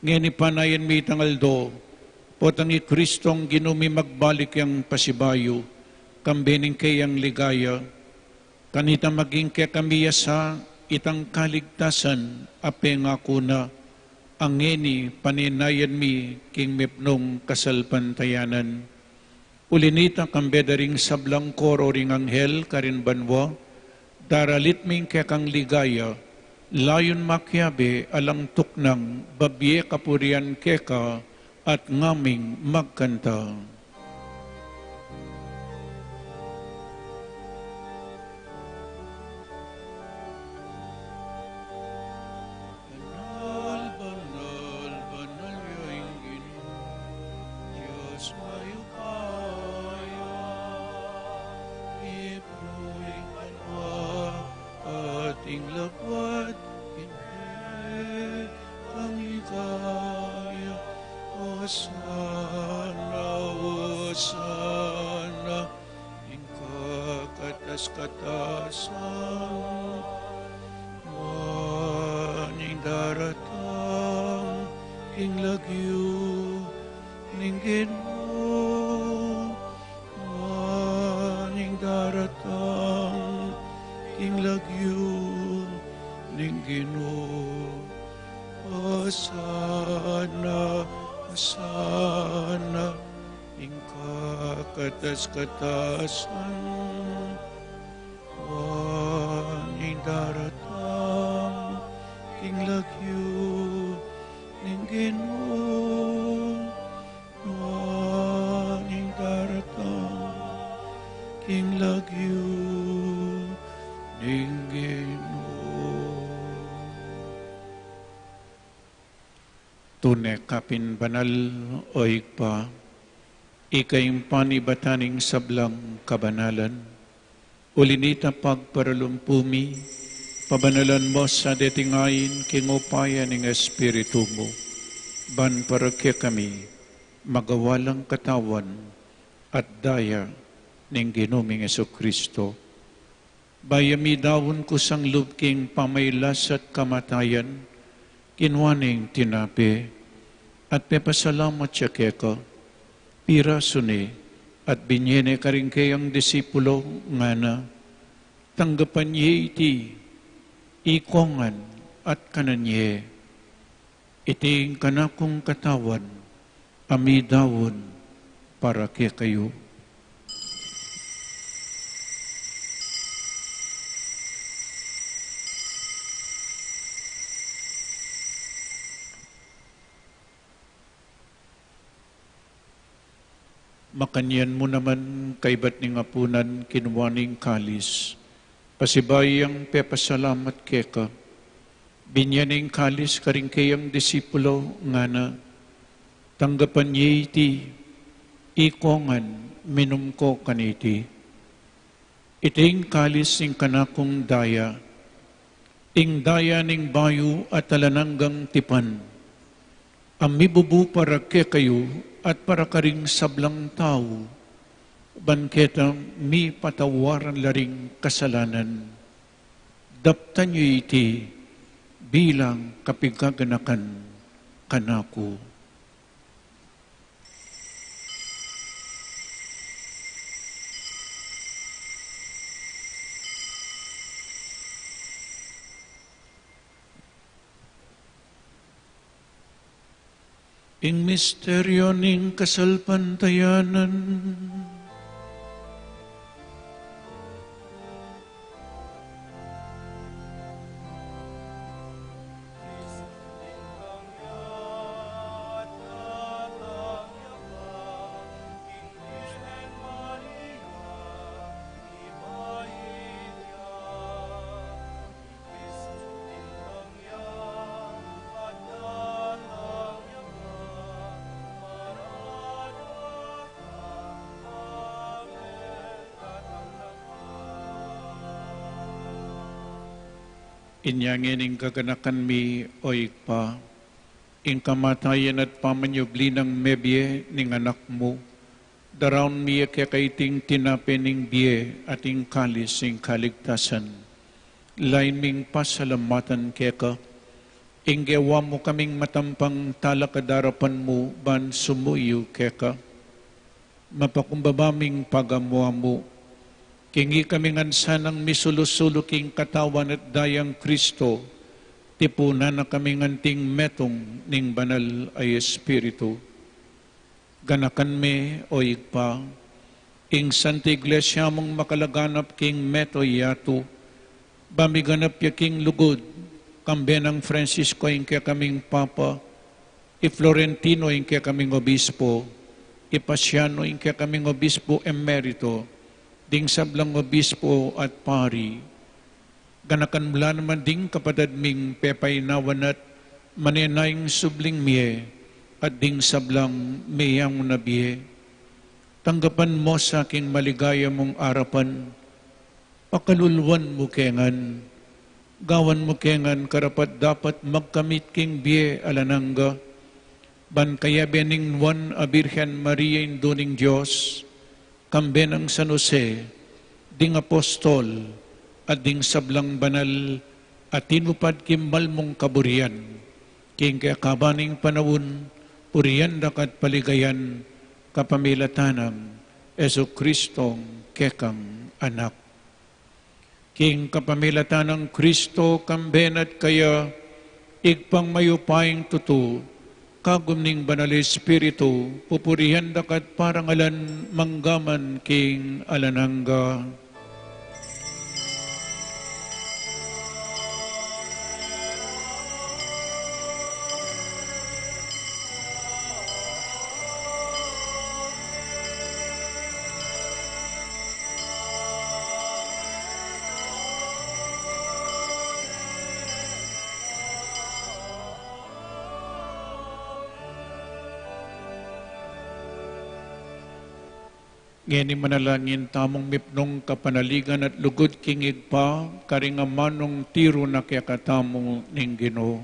Ngayon ipanayan mi tangaldo, potangi Kristong ginumi magbalik yang pasibayo, kambening kayang ligaya, kanita maging kaya kami yasa itang kaligtasan, ape nga kuna, ang ngeni paninayan mi king mipnong kasalpantayanan. Ulinita kambedaring sablang koro ring anghel karin banwa, daralit ming kekang ligaya, layon makyabe alang tuknang babye kapurian keka at ngaming magkanta. Sana, ingka katas-katasan, maning daratang, king lagyo, ninggin mo, maning daratang, king lagyo, ninggin mo, sana, sana, ingka katas-katasan, waning daratang, king lagyo, ninggin mo, waning daratang, king lagyo, ninggin mo. Tunay kapin banal o igpa, ikayong panibataning sablang kabanalan, ulinita pagparalumpumi, pabanalan mo sa detingayin kingupayan ng Espiritu mo, ban para kaya kami magawalang katawan at daya ng ginuming Kristo. Bayami dawon ko sang lubking pamaylas at kamatayan, kinwaning tinapi, at pepasalamat siya keka, pira suni, at binyene ka rin kayang disipulo nga na, tanggapan niya iti, ikongan at kananye, iting kanakong katawan, amidawon para kaya kayo. Makanyan mo naman kaibat ni ngapunan kinwaning kalis. Pasibayang pepasalamat keka. Binyaning kalis karing kayang disipulo nga na. Tanggapan niya iti. Ikongan minum ko kaniti. Iting kalis ing kanakong daya. Ing daya ning bayu at talananggang tipan. Amibubu para ke kayo at para karing sablang tao, banketang mi patawaran laring kasalanan. Daptan niyo iti bilang kapigaganakan kanako. ing misteryo ning kasalpantayanan. Inyangin ing kaganakan mi oig pa, ing kamatayan at pamanyugli ng mebye ning anak mo, daraon mi kakaiting tinapening biye at ing kalis ing kaligtasan. Lain ming pasalamatan keka, ing gawa mo kaming matampang talakadarapan mo ban sumuyo keka, mapakumbabaming pagamuha mo, kingi kami ngansanang misulusulo king katawan at dayang Kristo, tipunan na kami nganting metong ning banal ay Espiritu. Ganakan me o igpa, ing Santa Iglesia mong makalaganap king meto yato, bamiganap ya king lugod, kambe ng Francisco ing kaya kaming Papa, i-Florentino ing kaya kaming Obispo, i-Pasiano ing kaya kaming Obispo Emerito, ding sablang obispo at pari, ganakan mula naman ding kapatid ming pepaynawan at manenayang subling miye, at ding sablang mayang nabiye. Tanggapan mo sa aking maligaya mong arapan, pakalulwan mo kengan, gawan mo kengan karapat dapat magkamit king biye alanangga, ban kaya bening wan a Birhen Maria induning Diyos, kambe ng San Jose, ding apostol, at ding sablang banal, at tinupad kimbal mong kaburian, king kakabaning panawon, puriyan dakat paligayan, kapamilatanang, Eso Kristong kekang anak. King kapamilatanang Kristo, kambenat kaya, igpang mayupaing tutu, kagumning banal Espiritu, pupurihan dakat parangalan manggaman king alanangga. Ngeni manalangin tamong mipnong kapanaligan at lugod kingig pa, karingamanong tiro na kaya katamo ning Ginoo.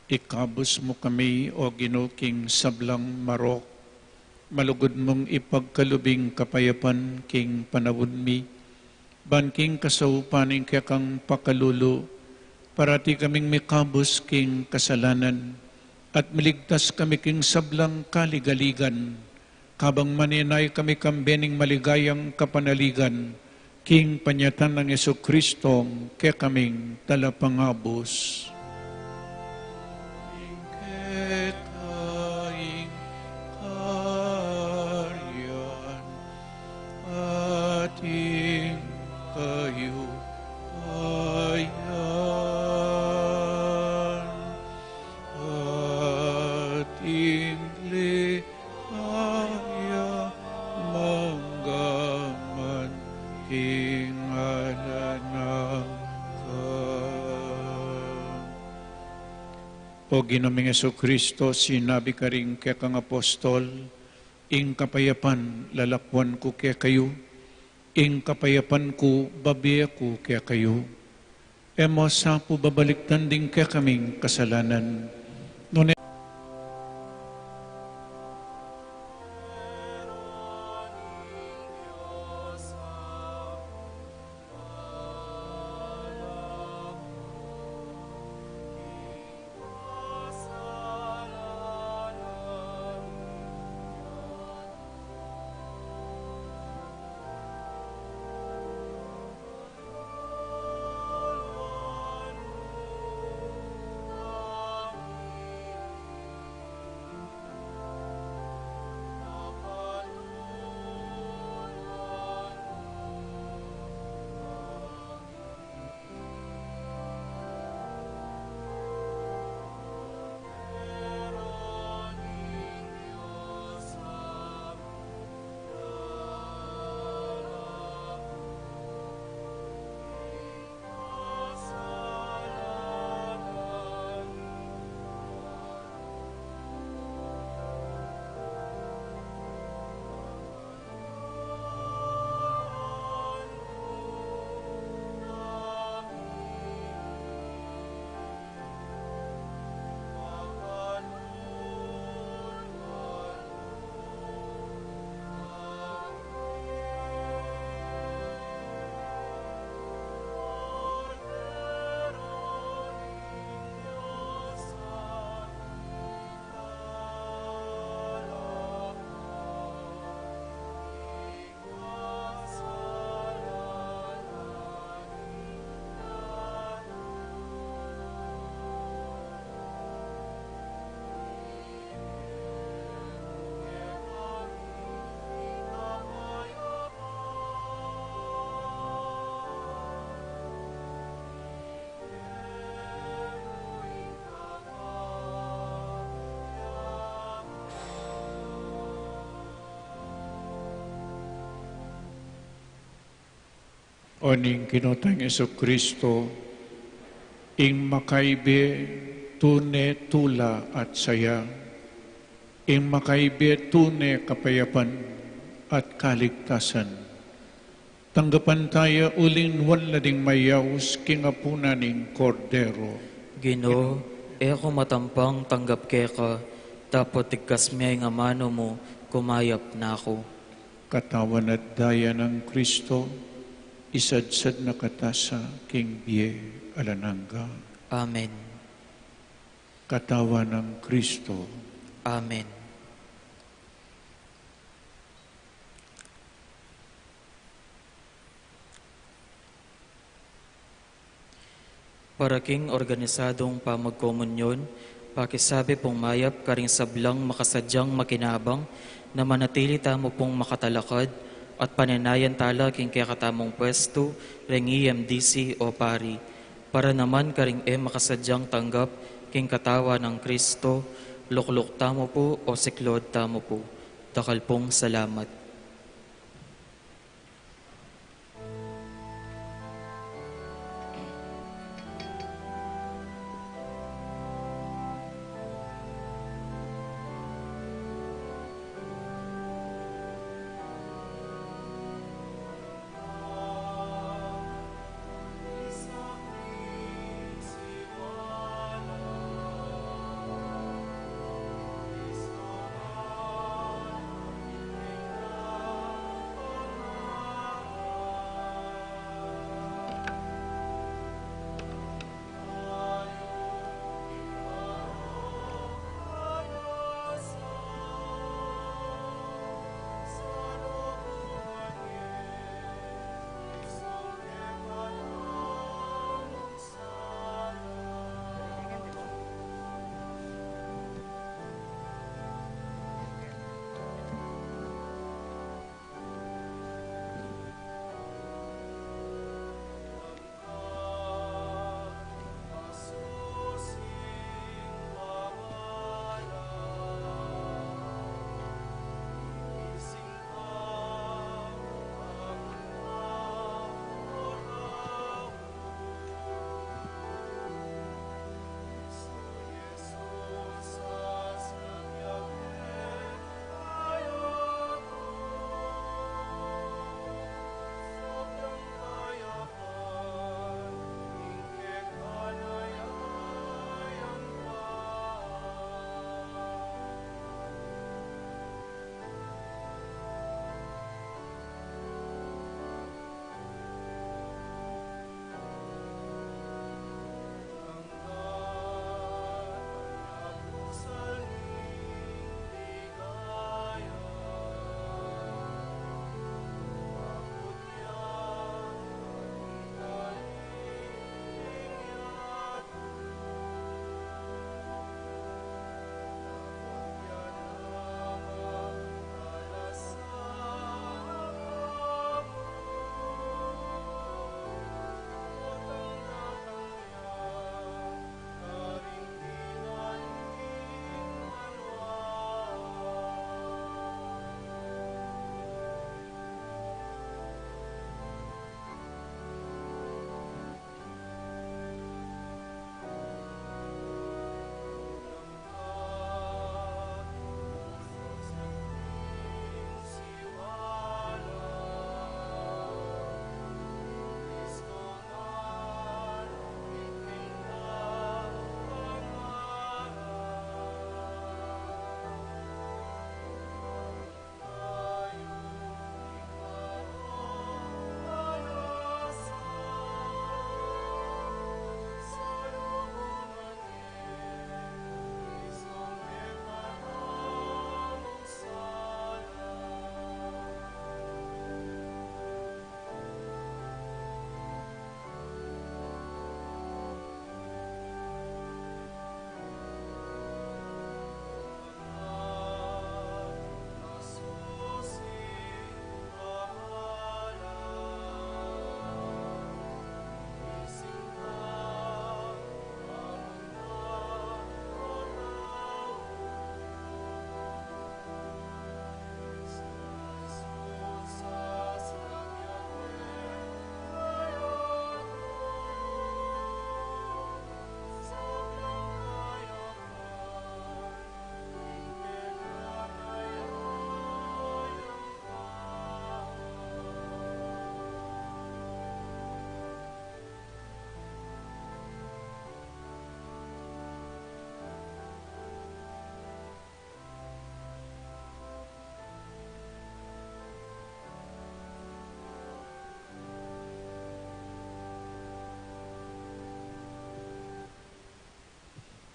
Ikabos mo kami, o Ginoo king sablang marok, malugod mong ipagkalubing kapayapan king panawod mi, ban king kasaupaning kaya kang pakalulu, parati kaming mikabos king kasalanan, at miligtas kami king sablang kaligaligan, kabang maninay kami kambening maligayang kapanaligan, king panyatan ng Yesu Kristo, kaya kaming talapangabos. Ketaing karyan, ating kayo ayan, ating likaya manggaman hingalan ng O Ginoong Jesucristo, sinabi ka rin kaya kang apostol, ing kapayapan lalakwan ko kaya kayo, ing kapayapan ko babiya ko kaya kayo. Emo sa po babaliktan din kaya kaming kasalanan. Ngunit oning kinotang Jesucristo, ing makaibe tune tula at saya, ing makaibe tune kapayapan at kaligtasan. Tanggapan tayo uling wala ding mayaws kingapunan ning kordero. Ginoo, ako matampang tanggap keka, tapos tigkas miyay nga mano mo, kumayap na ako. Katawan at daya ng Kristo, isadsad na katasa king biye alananga. Amen. Katawan ng Kristo. Amen. Para king organisadong pamagkomunyon, pakisabi pong mayap karing sablang makasadyang makinabang na manatili tamo pong makatalakad at pananayan tala king kaya katamong pwesto ring EMDC o pari, para naman karing makasadyang tanggap king katawa ng Kristo, lukluk tamo po o siklod tamo po. Dakal pong salamat.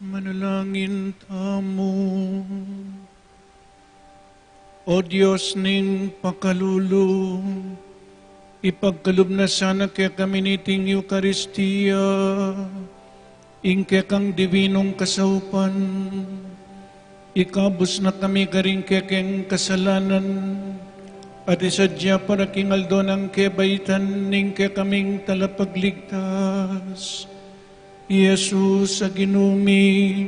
Manalangin tamo. O Diyos ning pakalulo, ipagkalob na sana kaya kami niting Eucharistia, ingke kang divinong kasaupan, ikabos na kami karing kekeng kasalanan, at isadya para kingaldo ng kebaitan ning ke kaming talapagligtas. Jesus sa ginumi,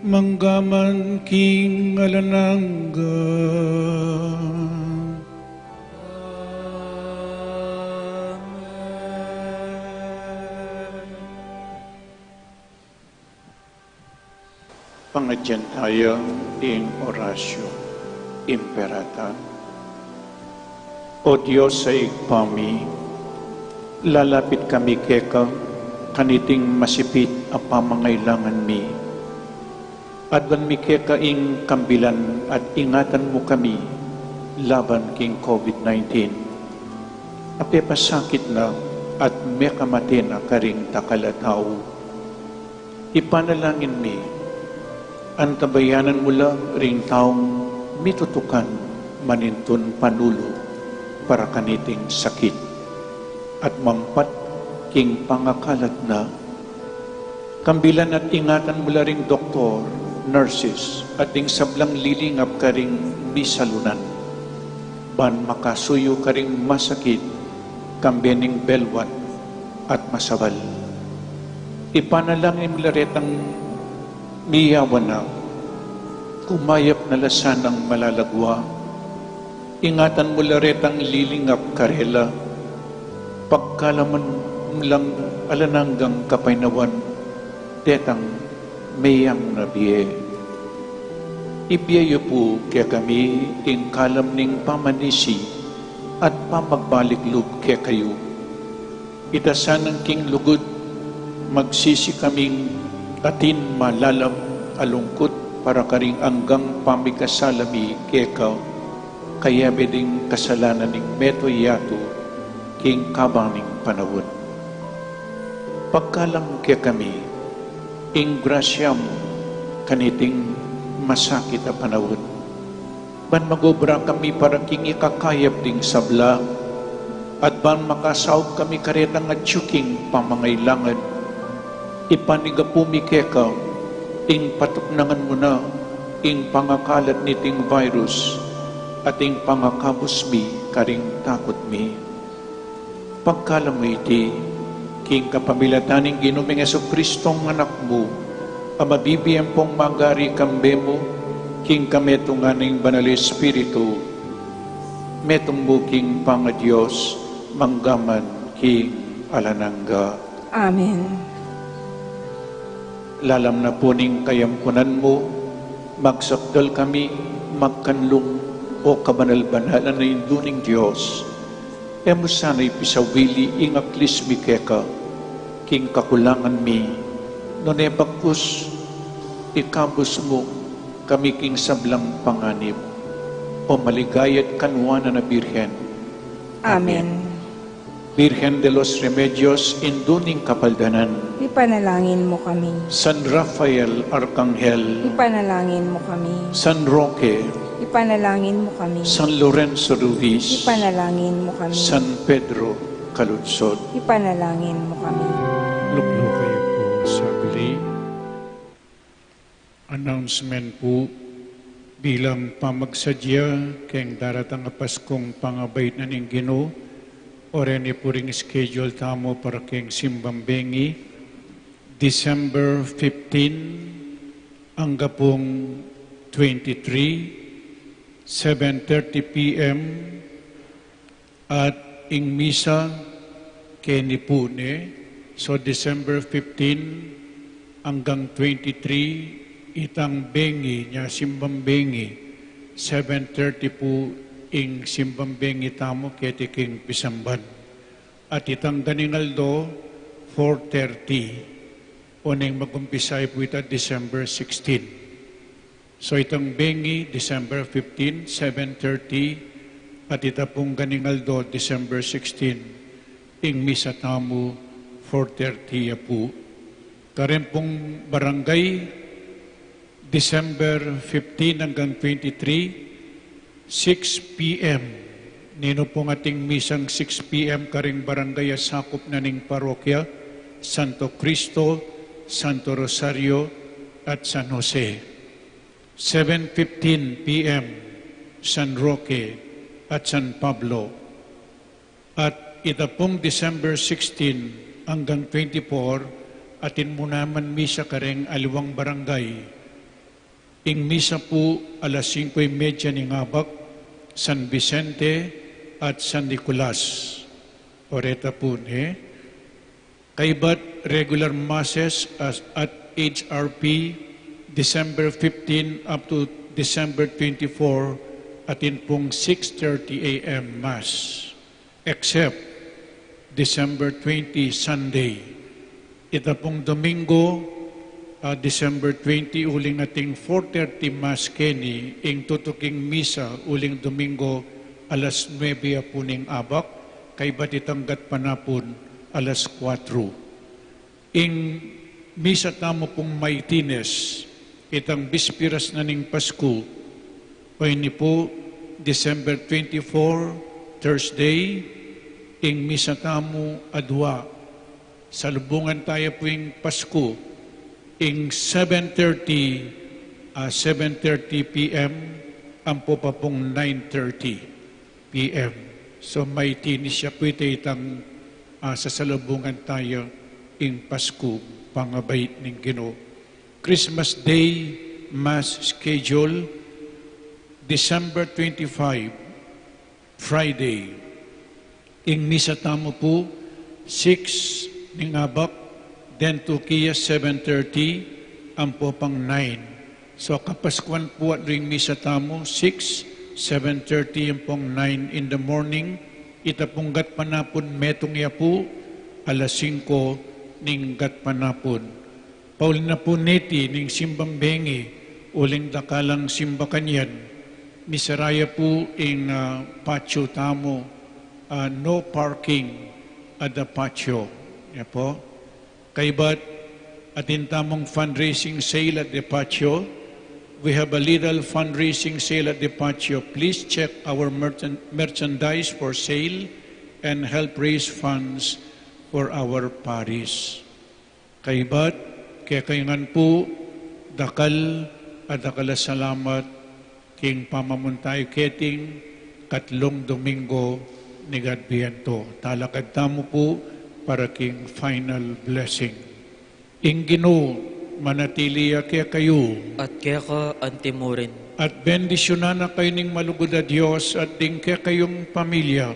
manggaman king alanangga. Pangadyan tayo in orasyo, imperata. O Diyos sa igpami, lalapit kami keka, kaniting masipit a pamangailangan mi. Adwan mi kekaing kambilan at ingatan mo kami laban king COVID-19. Ape pasakit na at mekamate na karing takalatao. Ipanalangin mi, antabayanan mula ring taong mitutukan manintun panulo para kaniting sakit at mampat king pangakalat na. Kambilan at ingatan mula ring doktor, nurses, at ing sablang lilingap karing misalunan. Ban makasuyo karing masakit, kambening belwan at masabal. Ipanalangin mula retang miyawan na, kumayap na lasan ng malalagwa. Ingatan mula retang lilingap karela, pagkalaman lang alananggang kapainawan, tetang mayang nabiye. Ibiyayo po kaya kami ing kalam ning pamanisi at pamagbalik-lub kaya kayo. Itasan ng king lugod, magsisi kaming atin malalam alungkot para karing anggang pamikasalami kaya ka, kaya beding kasalanan ning metoyato king kabang ning panawon. Pagkalang kaya kami, ing grasya mo, kaniting masakit a panawon. Ban magobra kami para king ikakayap ding sabla, at ban makasaog kami karetang at tsuking pamangailangan, ipanigapumi keka, ing patuknangan mo na, ing pangakalat niting virus, at ing pangakabos mi, karing takot mi. Pagkalam mo iti, king kapamilataning ginuming Jesucristong anak mo, ang mabibiyang pong magari kambe mo, king kametunganing banal Espiritu, metong mo king panga Diyos, manggaman king alanangga. Amen. Lalam na po ning kayampunan mo, magsakdal kami, magkanlong o kabanal-banalan na induning Diyos. Emo sana'y pisawili ingaklis mi keka, king kakulangan mi, nonebakus, ikabos mo, kami king sablang panganib, o maligayat kanwana na Birhen. Amen. Virgen de los Remedios, induning kapaldanan, Ipanalangin mo kami. San Rafael Arcangel, Ipanalangin mo kami. San Roque, Ipanalangin mo kami. San Lorenzo Ruiz, Ipanalangin mo kami. San Pedro Caludsod. Ipanalangin mo kami. Luklo kayo po sa bili. Announcement po bilang pamagsadya keng daratang Paskong pangabait na ning Ginoo, oreni po ring schedule tamo para keng simbambengi, December 15 hanggang pong 23, 7:30 p.m. at ing misa keni Pune. So December 15 hanggang 23 itang bengi niya simbambengi 7:30 po ing simbambengi tamo keti king pisamban at itang daningaldo 4:30 oning magumpisay po ita December 16. So itong bengi, December 15, 7:30, at ita pong ganingaldo, December 16, ing misa tamo, 4:30 po. Karin pong barangay, December 15 hanggang 23, 6 p.m. Nino pong ating misang 6 p.m. karing barangay sakop na ning parokya, Santo Cristo, Santo Rosario, at San Jose. 7:15 p.m. San Roque at San Pablo. At ita pong December 16 hanggang 24, atin mo naman misa kareng aliwang barangay. Ing misa po alas 5:30 ni ngabak, San Vicente at San Nicolas. Oreta po Kaibat regular masses at HRP December 15 up to December 24 atin pong 6:30 a.m. Mass. Except December 20 Sunday. Ito pong Domingo, December 20, uling ating 4:30 Mass Kenny, ing tutuking misa, uling Domingo, alas 9 apuning abak, kay batitanggat panapon, alas 4. Ing misa tamo pong Maitines, itang bispiras na ning Pasko, o ini po, December 24, Thursday, ing misa tamo adwa. Salubungan tayo po ing Pasko, ing 7:30 p.m. ang po pa pong 9:30 p.m. So may tinis siya po itang sa salubungan tayo ing Pasko, pangabait ng Ginoo. Christmas Day Mass schedule, December 25, Friday. Ing misa tamo po, 6 ning abak, then tukiya 7:30, ang po pang 9. So kapaskuan po at ring misa tamo, 6, 7:30, ang pong 9 in the morning. Itapunggat panapon, metong ya po, alas 5 ning gat panapon. Paulina po neti ning simbang bengi, uling dakalang simba kanyan, misaraya po ing patio tamo, no parking at the patio. Ya po. Kaibat atin tamong fundraising sale at the patio. We have a little fundraising sale at the patio. Please check our merchandise for sale and help raise funds for our parish. Kaibat, kaya kayangan po, dakal at dakala salamat king pamamuntay keting katlong Domingo ni Gadbiento. Talakad tamo po para king final blessing. Ingino, manatili kaya kayo. At kaya ka antimurin. At bendisyonan na kayo ning malugod na Diyos at ding kaya kayong pamilya.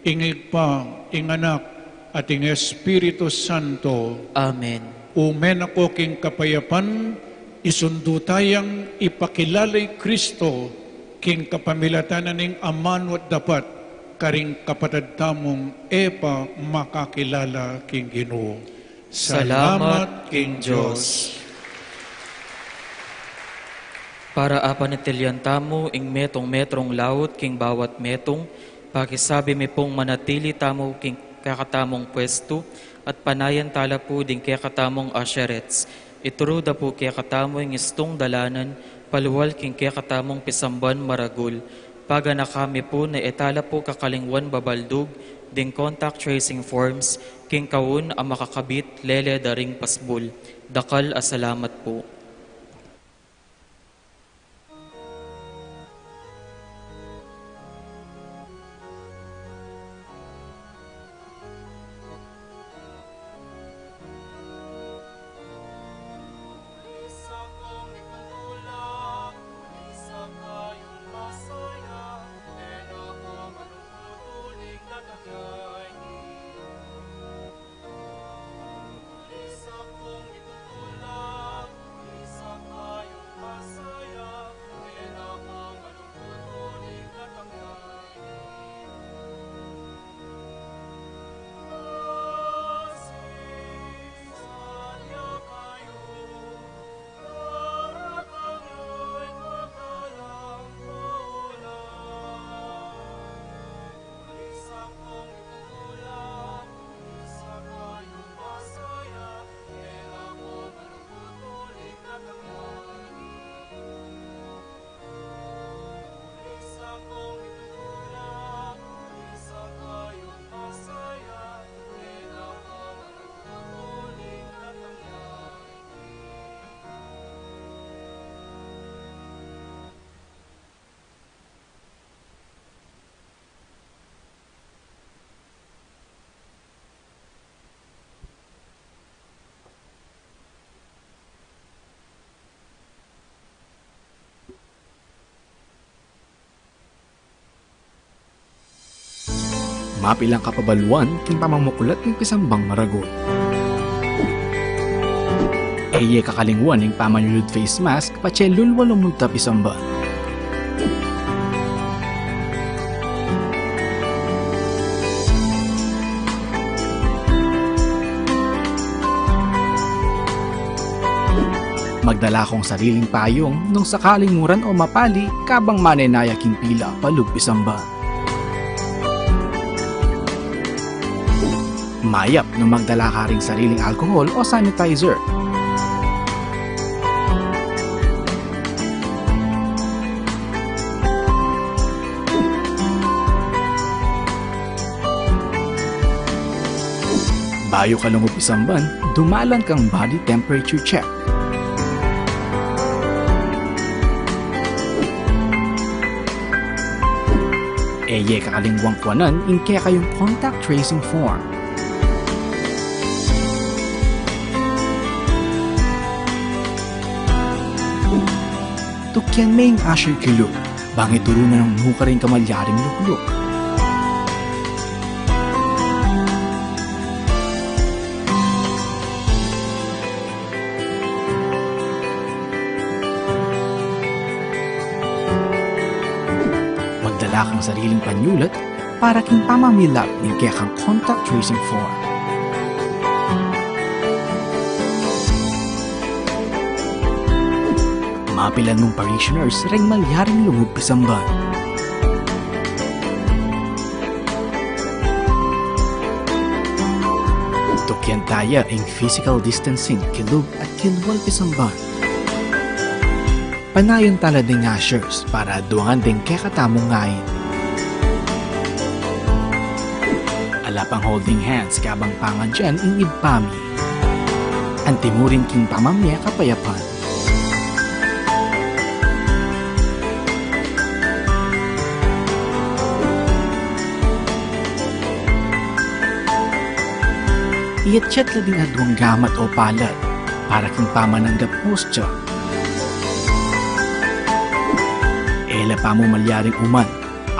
Ingig pa, inganak, at ing Espiritu Santo. Amen. Umen ako king kapayapan, isundo tayang ipakilalay Kristo, king kapamilatanan ning aman at dapat, karing kapatid tamong epa makakilala king Ginoo. Salamat king Diyos. Para apanitilyan tamo ing metong-metrong laut king bawat metong, pakisabi mi pong manatili tamo king kakatamong pwesto, at panayan tala po din kaya katamong asherets. Ituruda po kaya katamo yung istong dalanan, paluwal king kaya katamong pisamban maragul. Paga na kami po na etala po kakalingwan babaldug, ding contact tracing forms, king kaun ang makakabit lele daring pasbul. Dakal asalamat po. Mapilang kapabaluan king pamamukulat ng pisambang maragot. Eye kakalingwan ng pamanyulod face mask pachelul walong nagtapisamba. Magdala kong sariling payong nung sakaling muran o mapali kabang manenaya king pila palugpisamba. Mayap nung magdala ka ring sariling alcohol o sanitizer. Bayo ka lungob isamban, dumalan kang body temperature check. Eye kakalingwang kwanan in kaya kayong contact tracing form. Tukyan may asher kilo, bangit turo na ng muka rin kamalyaring lukluk. Magdala kang sariling panyulat para king pamamilap ng kaya kang contact tracing form. Mapilan mong parishioners ring malyaring lungod pisamban. Tukyan taya ang physical distancing kilub at kilwal pisamban. Panayon tala ding ashers para duangan ding kekatamong ngayon. Alapang holding hands kabang pangan dyan in ibpami. Antimurin king pamamya kapayapan. Iatchat la din adwang gamat o palad para king pamananggap postya. Ela pa mo malyaring uman,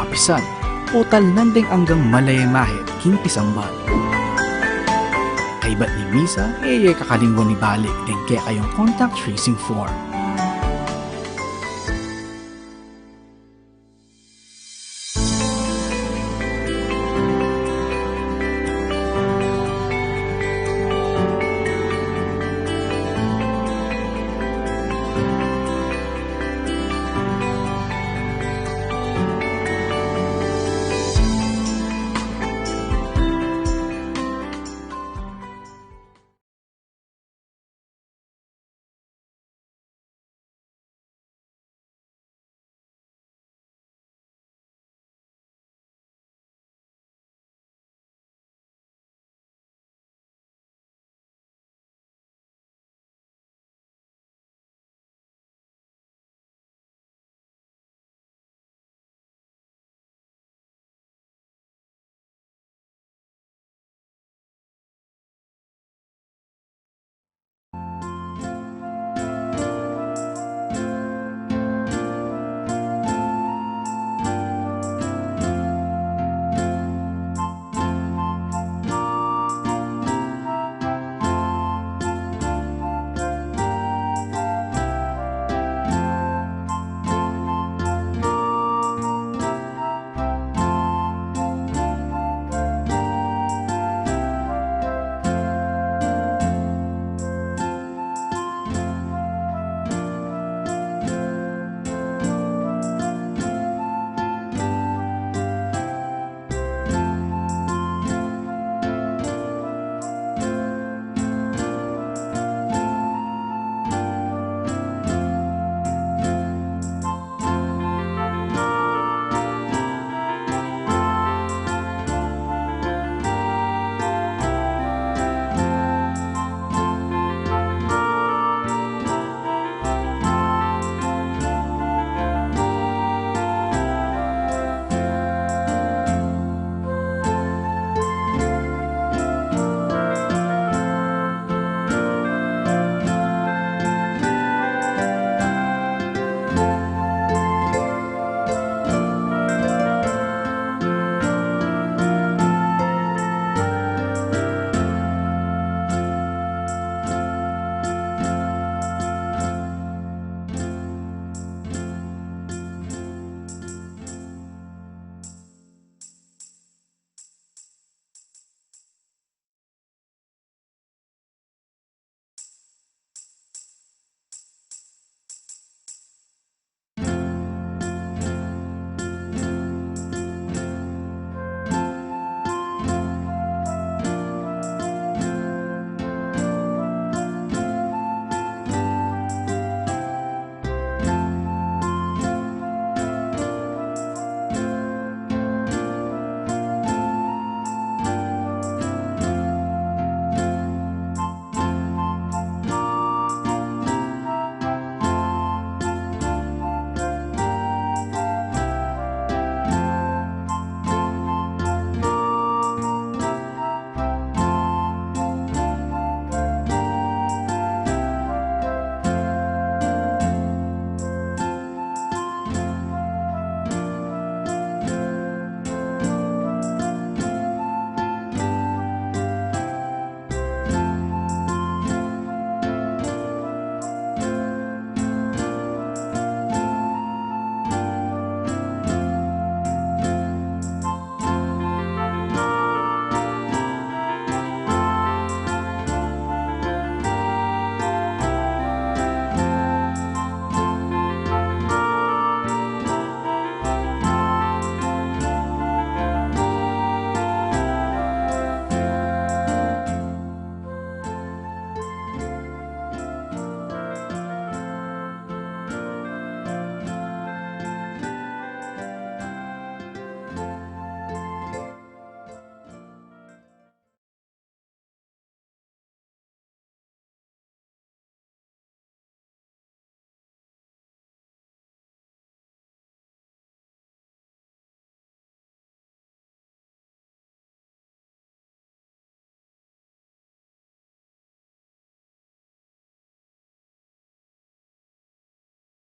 apisan, o talnanding anggang malayamahit king pisamban. Kaibat ni Misa, kakalingwan ni balik din kaya kayong contact tracing form.